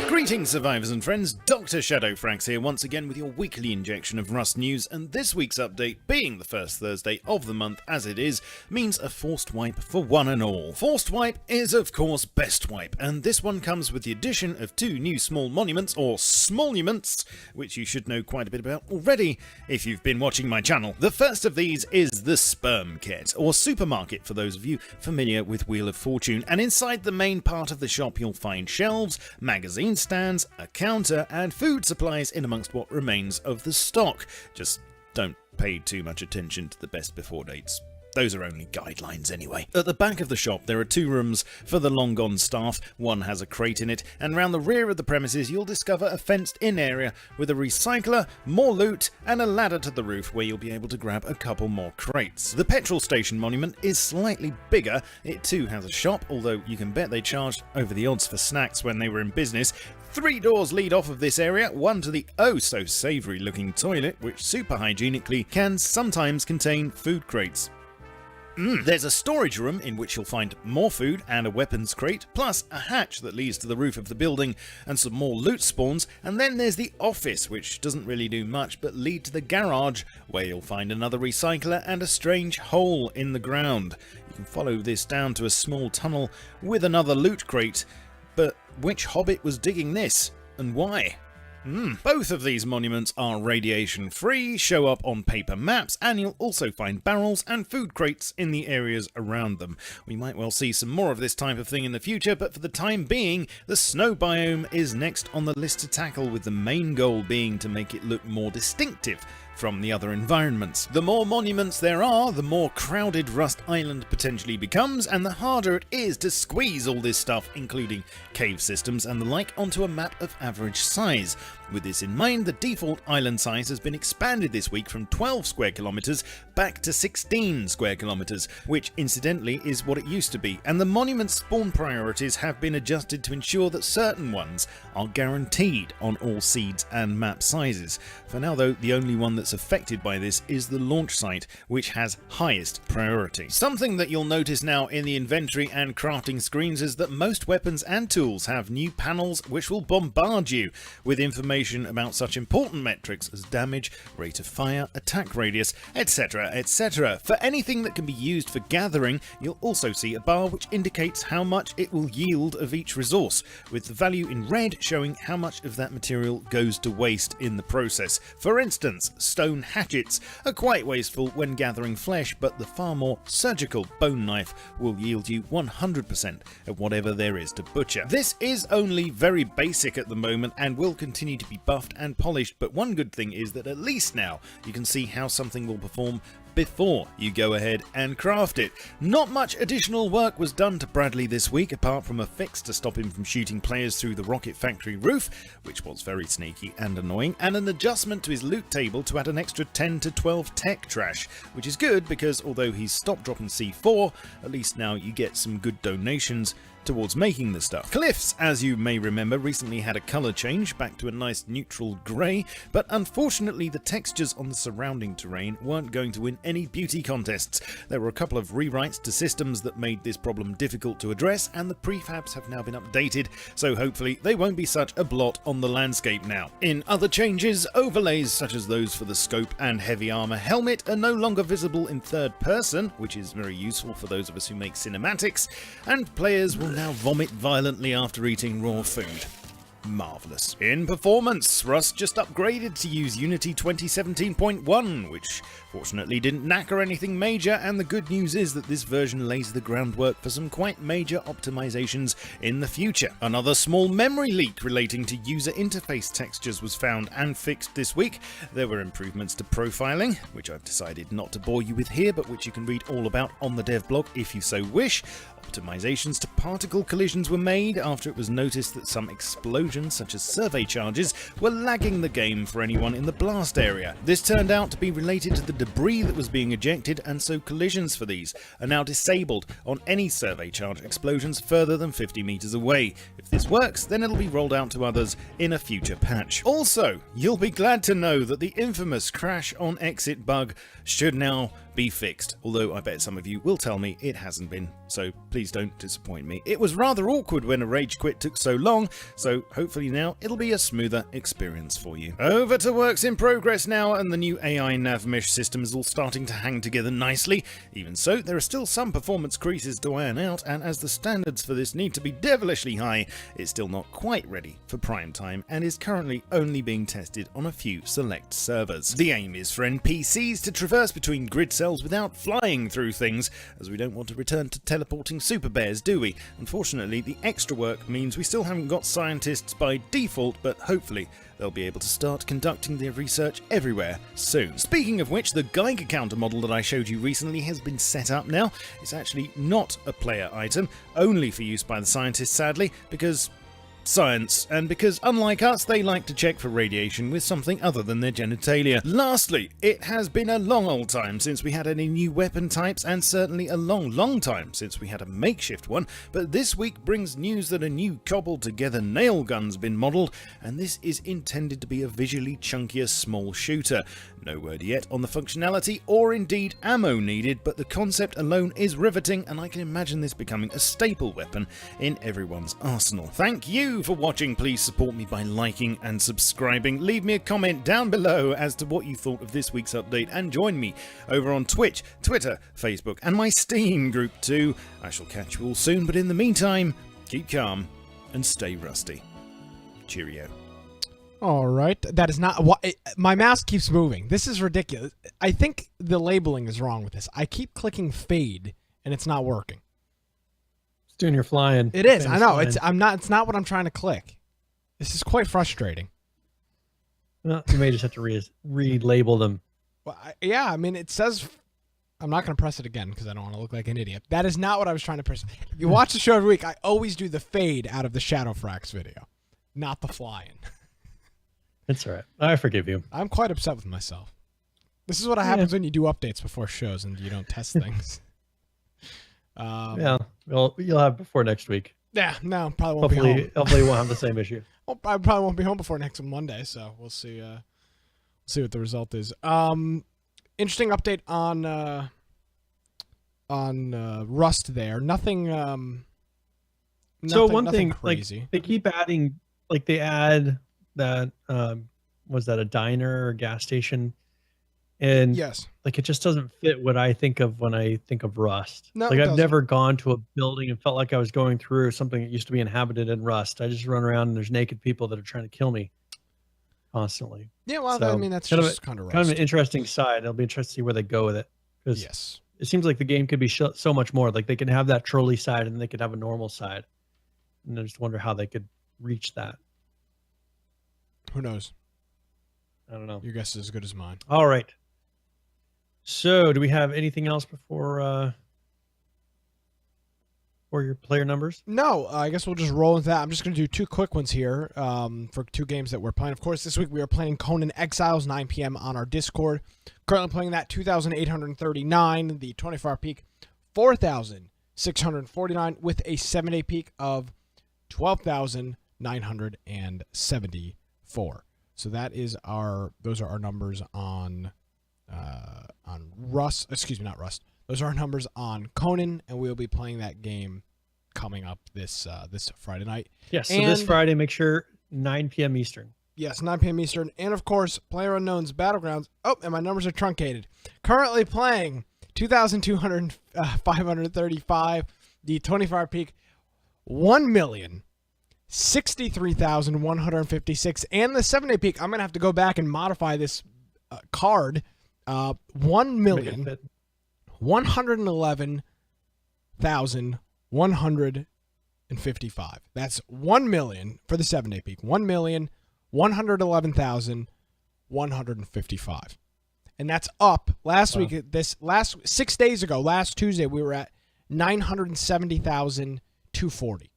Greetings, survivors and friends. Dr. Shadow Frax here once again with your weekly injection of Rust news, and this week's update, being the first Thursday of the month as it is, means a forced wipe for one and all. Forced wipe is of course best wipe, and this one comes with the addition of 2 new small monuments, or smoluments, which you should know quite a bit about already if you've been watching my channel. The first of these is the Sperm Kit, or supermarket for those of you familiar with Wheel of Fortune, and inside the main part of the shop you'll find shelves, magazine stands, a counter, and food supplies in amongst what remains of the stock. Just don't pay too much attention to the best before dates. Those are only guidelines anyway. At the back of the shop there are 2 rooms for the long gone staff. One has a crate in it, and round the rear of the premises you'll discover a fenced in area with a recycler, more loot, and a ladder to the roof where you'll be able to grab a couple more crates. The petrol station monument is slightly bigger. It too has a shop, although you can bet they charged over the odds for snacks when they were in business. 3 doors lead off of this area, one to the oh so savoury looking toilet, which super hygienically can sometimes contain food crates. There's a storage room in which you'll find more food and a weapons crate, plus a hatch that leads to the roof of the building and some more loot spawns, and then there's the office, which doesn't really do much but lead to the garage, where you'll find another recycler and a strange hole in the ground. You can follow this down to a small tunnel with another loot crate, but which hobbit was digging this, and why? Both of these monuments are radiation free, show up on paper maps, and you'll also find barrels and food crates in the areas around them. We might well see some more of this type of thing in the future, but for the time being, the snow biome is next on the list to tackle, with the main goal being to make it look more distinctive from the other environments. The more monuments there are, the more crowded Rust Island potentially becomes, and the harder it is to squeeze all this stuff, including cave systems and the like, onto a map of average size. With this in mind, the default island size has been expanded this week from 12 square kilometers back to 16 square kilometers, which incidentally is what it used to be, and the monument spawn priorities have been adjusted to ensure that certain ones are guaranteed on all seeds and map sizes. For now though, the only one that's affected by this is the launch site, which has highest priority. Something that you'll notice now in the inventory and crafting screens is that most weapons and tools have new panels which will bombard you with information about such important metrics as damage, rate of fire, attack radius, etc, etc. For anything that can be used for gathering, you'll also see a bar which indicates how much it will yield of each resource, with the value in red showing how much of that material goes to waste in the process. For instance, stone hatchets are quite wasteful when gathering flesh, but the far more surgical bone knife will yield you 100% of whatever there is to butcher. This is only very basic at the moment and will continue to be buffed and polished, but one good thing is that at least now you can see how something will perform before you go ahead and craft it. Not much additional work was done to Bradley this week, apart from a fix to stop him from shooting players through the rocket factory roof, which was very sneaky and annoying, and an adjustment to his loot table to add an extra 10 to 12 tech trash, which is good because although he's stopped dropping C4, at least now you get some good donations towards making the stuff. Cliffs, as you may remember, recently had a colour change back to a nice neutral grey, but unfortunately the textures on the surrounding terrain weren't going to win any beauty contests. There were a couple of rewrites to systems that made this problem difficult to address, and the prefabs have now been updated, so hopefully they won't be such a blot on the landscape now. In other changes, overlays such as those for the scope and heavy armour helmet are no longer visible in third person, which is very useful for those of us who make cinematics, and players will now vomit violently after eating raw food. Marvellous. In performance, Rust just upgraded to use Unity 2017.1, which fortunately didn't knacker anything major, and the good news is that this version lays the groundwork for some quite major optimizations in the future. Another small memory leak relating to user interface textures was found and fixed this week. There were improvements to profiling, which I've decided not to bore you with here, but which you can read all about on the dev blog if you so wish. Optimizations to particle collisions were made after it was noticed that some explosions, such as survey charges, were lagging the game for anyone in the blast area. This turned out to be related to the debris that was being ejected, and so collisions for these are now disabled on any survey charge explosions further than 50 meters away. If this works, then it'll be rolled out to others in a future patch. Also, you'll be glad to know that the infamous crash on exit bug should now be fixed, although I bet some of you will tell me it hasn't been, so please don't disappoint me. It was rather awkward when a rage quit took so long, so hopefully now it'll be a smoother experience for you. Over to works in progress now, and the new AI nav mesh system is all starting to hang together nicely. Even so, there are still some performance creases to iron out, and as the standards for this need to be devilishly high, it's still not quite ready for prime time and is currently only being tested on a few select servers. The aim is for NPCs to traverse between grid cells without flying through things, as we don't want to return to teleporting super bears, do we? Unfortunately, the extra work means we still haven't got scientists by default, but hopefully they'll be able to start conducting their research everywhere soon. Speaking of which, the Geiger counter model that I showed you recently has been set up now. It's actually not a player item, only for use by the scientists, sadly, because science, and because unlike us they like to check for radiation with something other than their genitalia. Lastly, it has been a long old time since we had any new weapon types, and certainly a long time since we had a makeshift one, but this week brings news that a new cobbled together nail gun's been modelled, and this is intended to be a visually chunkier small shooter. No word yet on the functionality or indeed ammo needed, but the concept alone is riveting, and I can imagine this becoming a staple weapon in everyone's arsenal. Thank you for watching. Please support me by liking and subscribing. Leave me a comment down below as to what you thought of this week's update, and join me over on Twitch, Twitter, Facebook, and my Steam group too. I shall catch you all soon, but in the meantime, keep calm and stay rusty. Cheerio. All right. That is not what my mouse keeps moving. This is ridiculous. I think the labeling is wrong with this. I keep clicking fade and it's not working. It's doing your flying. It is. I know. Flying. It's not what I'm trying to click. This is quite frustrating. Well, you may just have to relabel them. Well, yeah, I mean, it says I'm not going to press it again because I don't want to look like an idiot. That is not what I was trying to press. You watch the show every week. I always do the fade out of the Shadowfrax video, not the flying. It's all right. I forgive you. I'm quite upset with myself. This is what happens when you do updates before shows and you don't test things. Yeah, well, you'll have before next week. Yeah, no, probably won't be home. Hopefully, we won't have the same issue. Well, I probably won't be home before next Monday, so we'll see. See what the result is. Interesting update on Rust there. Nothing. So one nothing thing, crazy. like they keep adding, like they add that was that a diner or gas station, and Yes. like it just doesn't fit what I think of when I think of Rust. No, like it I've doesn't. never gone to a building and felt like I was going through something that used to be inhabited in Rust. I just run around and there's naked people that are trying to kill me constantly. Yeah, well, So, I mean that's kind of just kind of Rust. Kind of an interesting side. It'll be interesting to see where they go with it, because Yes. it seems like the game could be so much more. Like they can have that trolley side and they could have a normal side, and I just wonder how they could reach that. Who knows? I don't know. Your guess is as good as mine. All right. So, do we have anything else before for your player numbers? No, I guess we'll just roll into that. I'm just going to do two quick ones here for two games that we're playing. Of course, this week we are playing Conan Exiles, 9 p.m. on our Discord. Currently playing that 2,839, the 24-hour peak, 4,649, with a 7-day peak of 12,974. So those are our numbers on Rust. Excuse me, not Rust. Those are our numbers on Conan, and we'll be playing that game coming up this Friday night. Yes. So this Friday, make sure 9 p.m. Eastern. Yes, 9 p.m. Eastern. And, of course, PlayerUnknown's Battlegrounds. Oh, and my numbers are truncated. Currently playing 2,535. The 24-hour peak, 1,063,156. And the 7-day peak, I'm going to have to go back and modify this card. 1,111,155. That's 1 million for the 7-day peak. 1,111,155. And that's up. Last week, 6 days ago, last Tuesday, we were at 970,240.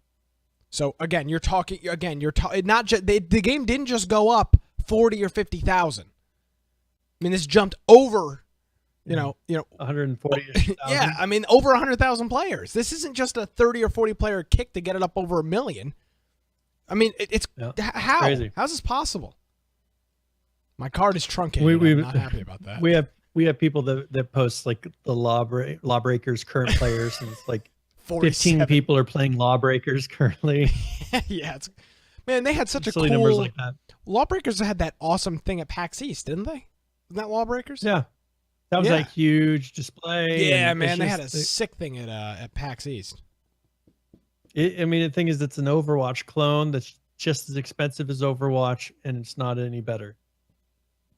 So again, you're talking not just the game didn't just go up 40 or 50,000. I mean, this jumped over, 140,000. yeah, I mean, over 100,000 players. This isn't just a 30 or 40 player kick to get it up over 1 million. I mean, it's how? Crazy. How's this possible? My card is truncated. I'm not happy about that. We have people that post like the Lawbreakers current players, and it's like 15 people are playing Lawbreakers currently. Yeah, man, they had such a silly cool numbers like that. Lawbreakers had that awesome thing at PAX East, didn't they? Isn't that Lawbreakers? Yeah, that was Yeah. like huge display. Yeah, and man, they had a it's sick thing at PAX East. I mean, the thing is, it's an Overwatch clone that's just as expensive as Overwatch, and it's not any better.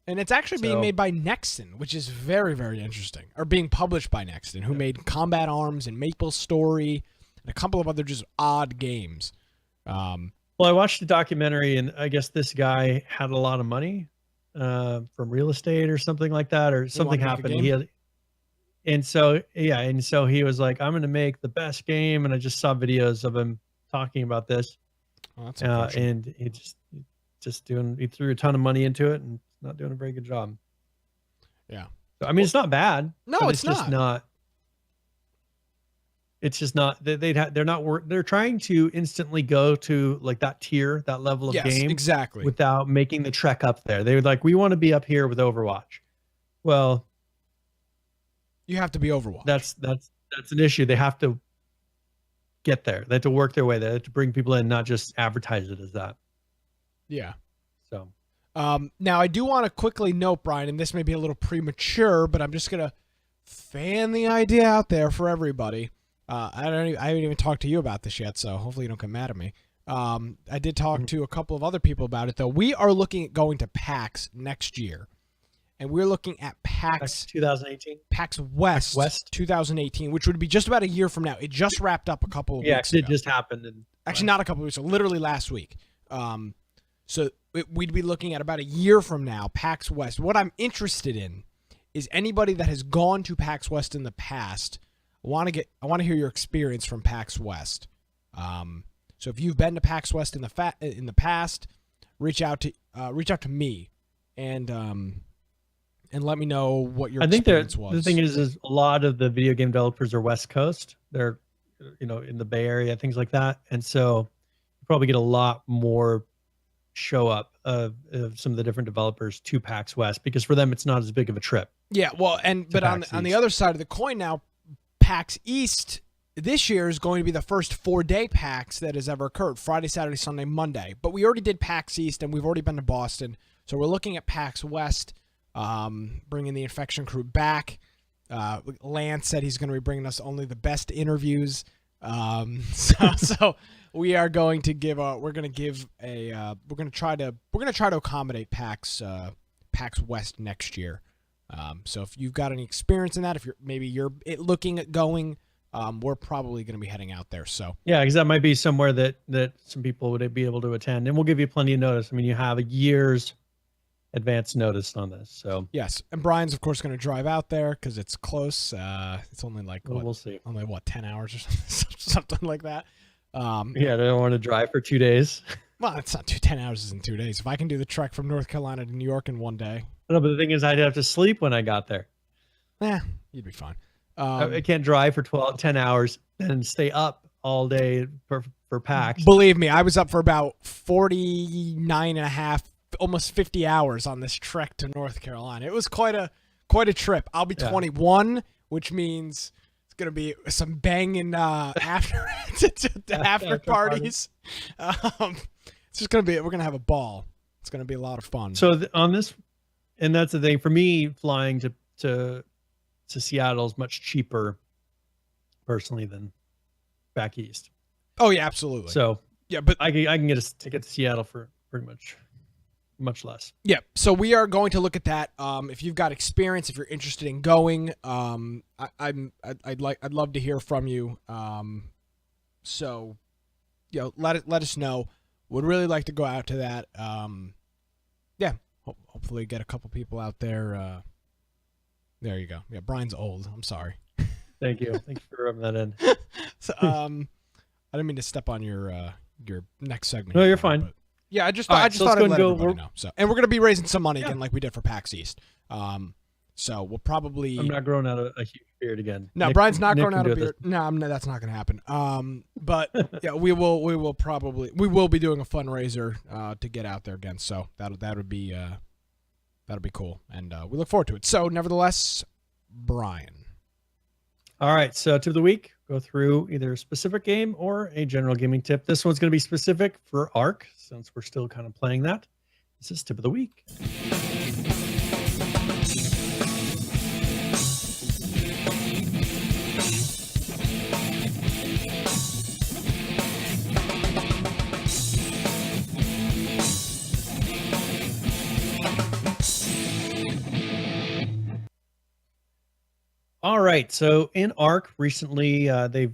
And it's actually being So- made by Nexon, which is very, very interesting. Or being published by Nexon, who made Combat Arms and Maple Story and a couple of other just odd games. Well, I watched the documentary, and I guess this guy had a lot of money from real estate or something like that, or something wanted to make a happened. And so he was like, "I'm going to make the best game," and I just saw videos of him talking about this, Well, that's unfortunate. and he he threw a ton of money into it and not doing a very good job. Yeah. So, I mean, it's not bad. No, but it's just not. It's just not. They're not. They're trying to instantly go to like that tier, that level of Yes, game, exactly. without making the trek up there. They were like, we want to be up here with Overwatch. Well, You have to be Overwatch. that's an issue. They have to get there. They have to work their way. They have to bring people in, not just advertise it as that. Yeah. So Now, I do want to quickly note, Brian, and this may be a little premature, but I'm just going to fan the idea out there for everybody. I haven't even talked to you about this yet, so hopefully you don't get mad at me. I did talk to a couple of other people about it, though. We are looking at going to PAX next year, and we're looking at PAX 2018. PAX West 2018, which would be just about a year from now. It just wrapped up a couple of weeks ago. It just happened. Actually, not a couple of weeks ago, literally last week. We'd be looking at about a year from now, PAX West. What I'm interested in is anybody that has gone to PAX West in the past. I want to hear your experience from PAX West. So if you've been to PAX West in the past, reach out to me and let me know what your experience was. The thing is a lot of the video game developers are West Coast. They're, in the Bay Area, things like that, and so you probably get a lot more show up of some of the different developers to PAX West, because for them it's not as big of a trip. Yeah, well, but on the other side of the coin now, PAX East this year is going to be the first 4-day PAX that has ever occurred. Friday, Saturday, Sunday, Monday. But we already did PAX East, and we've already been to Boston. So we're looking at PAX West, bringing the Infection crew back. Lance said he's going to be bringing us only the best interviews. So we are going to we're going to try to accommodate PAX West next year. So if you've got any experience in that, if you're looking at going, we're probably going to be heading out there. So yeah, because that might be somewhere that some people would be able to attend, and we'll give you plenty of notice. I mean, you have a year's advance notice on this. So yes, and Brian's of course going to drive out there because it's close. It's only we'll see. Only 10 hours or something like that. Yeah, I don't want to drive for 2 days. Well, it's not 10 hours isn't 2 days. If I can do the trek from North Carolina to New York in one day. No, but the thing is, I'd have to sleep when I got there. You'd be fine. I can't drive for 10 hours and stay up all day for PAX. Believe me, I was up for about 49 and a half, almost 50 hours on this trek to North Carolina. It was quite a trip. I'll be 21, which means it's going to be some banging after parties. It's just going to be, we're going to have a ball. It's going to be a lot of fun. So on this, and that's the thing for me, flying to Seattle is much cheaper personally than back east. Oh yeah, absolutely. So yeah, but I can get a ticket to Seattle for pretty much less. Yeah. So we are going to look at that. If you've got experience, if you're interested in going, I'd love to hear from you. So, let us know. Would really like to go out to that. Yeah. Hopefully get a couple people out there. There you go. Yeah, Brian's old. I'm sorry. Thank you. Thanks for rubbing that in. So, I didn't mean to step on your next segment. No, you're fine. But yeah, I just so thought I'd let everybody know. So, and we're gonna be raising some money again, like we did for PAX East. So we'll probably. I'm not growing out a huge beard again. No, Brian's not growing out a beard. No, that's not gonna happen. But yeah, we will be doing a fundraiser to get out there again. So that'll be cool, and we look forward to it. So, nevertheless, Brian. All right, so tip of the week, go through either a specific game or a general gaming tip. This one's going to be specific for Ark, since we're still kind of playing that. This is tip of the week. All right, so in Ark recently, they've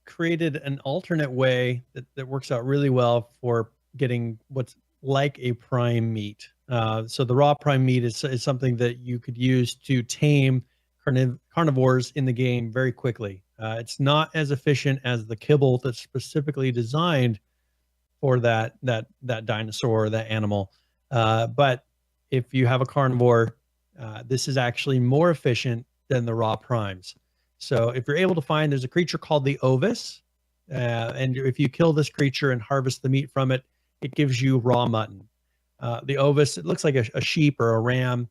created an alternate way that works out really well for getting what's like a prime meat. So the raw prime meat is something that you could use to tame carnivores in the game very quickly. It's not as efficient as the kibble that's specifically designed for that dinosaur or that animal. But if you have a carnivore, this is actually more efficient than the raw primes. So if you're able to find, there's a creature called the ovis, and if you kill this creature and harvest the meat from it, it gives you raw mutton. The ovis, it looks like a sheep or a ram,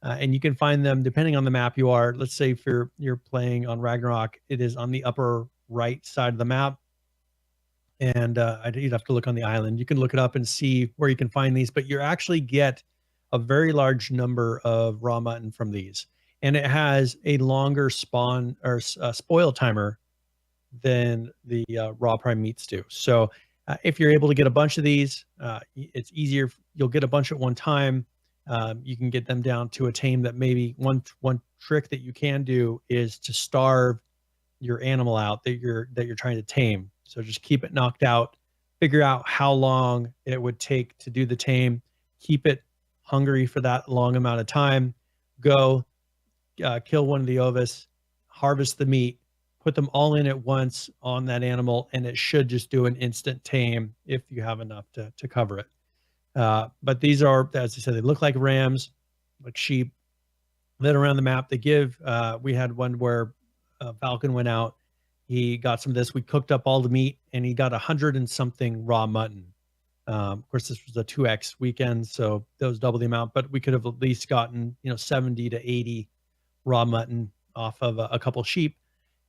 and you can find them depending on the map you are. Let's say if you're playing on Ragnarok, it is on the upper right side of the map, and you'd have to look on the island. You can look it up and see where you can find these, but you actually get a very large number of raw mutton from these. And it has a longer spawn or spoil timer than the raw prime meats do. So If you're able to get a bunch of these, it's easier. You'll get a bunch at one time. You can get them down to a tame. That maybe one trick that you can do is to starve your animal out that you're trying to tame. So just keep it knocked out. Figure out how long it would take to do the tame. Keep it hungry for that long amount of time. Go kill one of the ovis, harvest the meat, put them all in at once on that animal, and it should just do an instant tame if you have enough to cover it. But these are, as I said, they look like rams, like sheep. Then around the map, they give, we had one where Falcon went out. He got some of this. We cooked up all the meat, and he got 100 and something raw mutton. Of course, this was a 2x weekend, so that was double the amount, but we could have at least gotten, 70 to 80 raw mutton off of a couple sheep.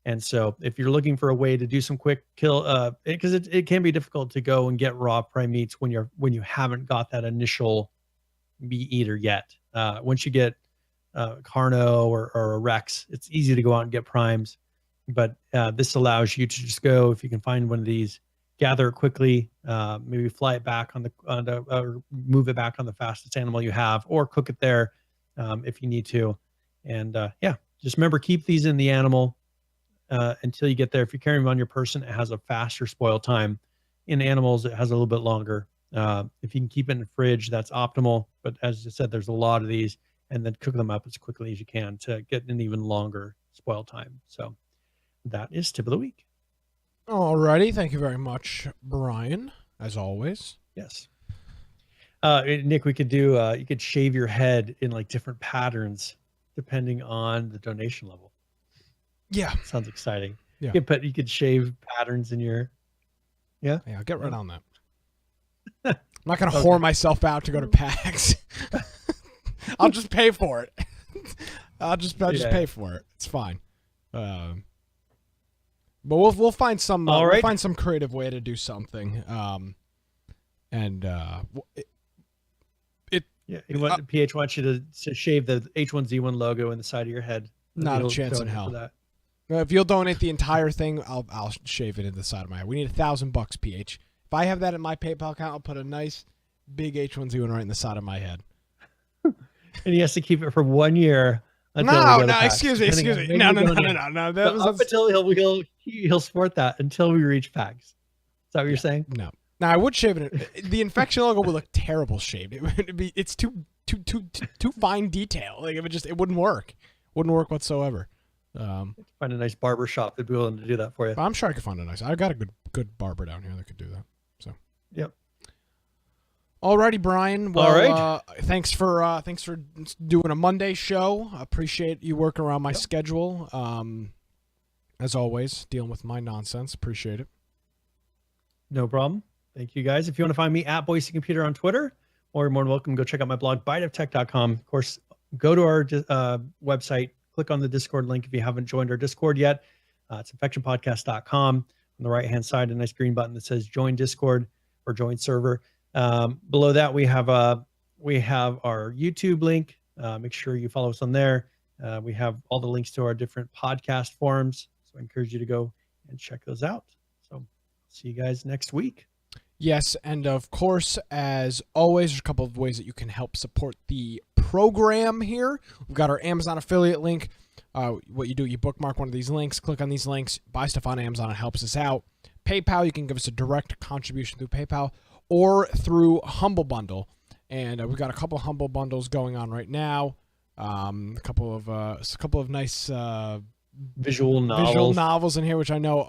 And so if you're looking for a way to do some quick kill, because it can be difficult to go and get raw prime meats when you haven't got that initial meat eater yet. Once you get Carno or a Rex, it's easy to go out and get primes. But this allows you to just go, if you can find one of these, gather it quickly, maybe fly it back or move it back on the fastest animal you have, or cook it there if you need to. And just remember, keep these in the animal until you get there. If you're carrying them on your person, it has a faster spoil time. In animals, it has a little bit longer. If you can keep it in the fridge, that's optimal. But as I said, there's a lot of these, and then cook them up as quickly as you can to get an even longer spoil time. So that is tip of the week. Alrighty, thank you very much, Brian, as always. Yes. Nick, we could do, you could shave your head in like different patterns depending on the donation level. Yeah. Sounds exciting. Yeah. You could shave patterns in your, Yeah, I'll get right on that. I'm not going to whore myself out to go to PAX. I'll just pay for it. I'll just pay for it. It's fine. But we'll find some we'll find some creative way to do something. PH wants you to shave the H1Z1 logo in the side of your head. Not a chance in hell. If you'll donate the entire thing, I'll shave it in the side of my head. We need $1,000, PH. If I have that in my PayPal account, I'll put a nice big H1Z1 right in the side of my head. And he has to keep it for 1 year. Excuse me. No. Up until he'll support that until we reach PAX. Is that what you're saying? No. Now I would shave it. The infection logo would look terrible shaved. It's too fine detail. Like it wouldn't work. Wouldn't work whatsoever. Find a nice barber shop that'd be willing to do that for you. I'm sure I could find a nice. I've got a good barber down here that could do that. So. Yep. Alrighty, Brian. Well, all right. Thanks for doing a Monday show. I appreciate you working around my schedule. As always, dealing with my nonsense. Appreciate it. No problem. Thank you, guys. If you want to find me at Boise Computer on Twitter, or you're more than welcome, go check out my blog, biteoftech.com. Of course, go to our website, click on the Discord link if you haven't joined our Discord yet. It's infectionpodcast.com. On the right-hand side, a nice green button that says Join Discord or Join Server. Below that, we have our YouTube link. Make sure you follow us on there. We have all the links to our different podcast forums, so I encourage you to go and check those out. So see you guys next week. Yes, and of course, as always, there's a couple of ways that you can help support the program here. We've got our Amazon affiliate link. What you do, you bookmark one of these links, click on these links, buy stuff on Amazon. It helps us out. PayPal, you can give us a direct contribution through PayPal or through Humble Bundle. And we've got a couple of Humble Bundles going on right now. A couple of nice visual novels in here, which I know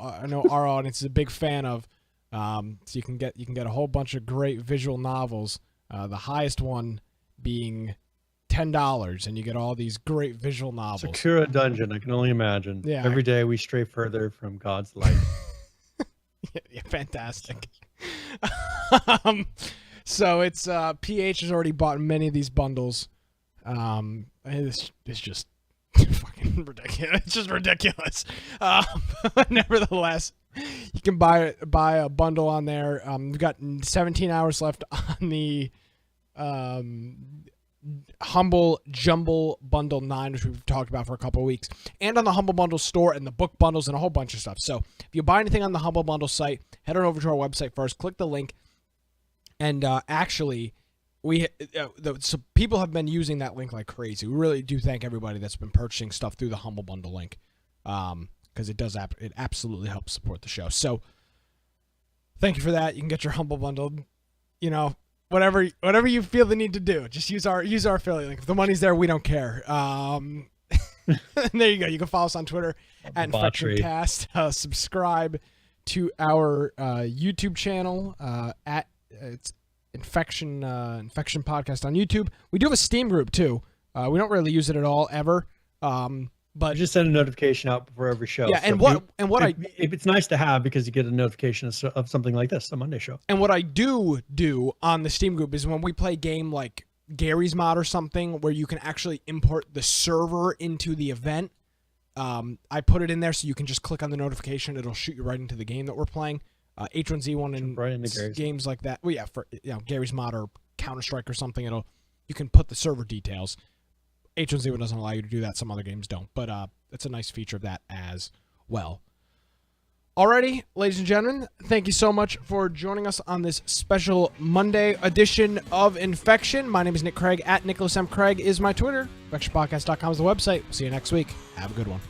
our audience is a big fan of. So you can get a whole bunch of great visual novels. The highest one being $10, and you get all these great visual novels. Secure a dungeon, I can only imagine. Yeah. Every day we stray further from God's light. Yeah, fantastic. So it's PH has already bought many of these bundles. It's just fucking ridiculous. It's just ridiculous. Nevertheless, you can buy a bundle on there. We've got 17 hours left on the Humble Jumble Bundle 9, which we've talked about for a couple of weeks, and on the Humble Bundle store and the book bundles and a whole bunch of stuff. So if you buy anything on the Humble Bundle site, head on over to our website first, click the link, and actually, so people have been using that link like crazy. We really do thank everybody that's been purchasing stuff through the Humble Bundle link, because it absolutely helps support the show. So thank you for that. You can get your Humble Bundle, whatever you feel the need to do. Just use our affiliate link. If the money's there, we don't care. There you go. You can follow us on Twitter at InfectionCast. Subscribe to our YouTube channel at it's Infection Podcast on YouTube. We do have a Steam group too. We don't really use it at all ever. But I just send a notification out before every show. Yeah, so it's nice to have because you get a notification of something like this, a Monday show. And what I do on the Steam group is when we play a game like Gary's Mod or something where you can actually import the server into the event, I put it in there so you can just click on the notification. It'll shoot you right into the game that we're playing. H1Z1 and right games like that. Well, yeah, for Gary's Mod or Counter-Strike or something, you can put the server details. H1Z1 doesn't allow you to do that. Some other games don't. But it's a nice feature of that as well. Alrighty, ladies and gentlemen, thank you so much for joining us on this special Monday edition of Infection. My name is Nick Craig. At Nicholas M. Craig is my Twitter. InfectionPodcast.com is the website. We'll see you next week. Have a good one.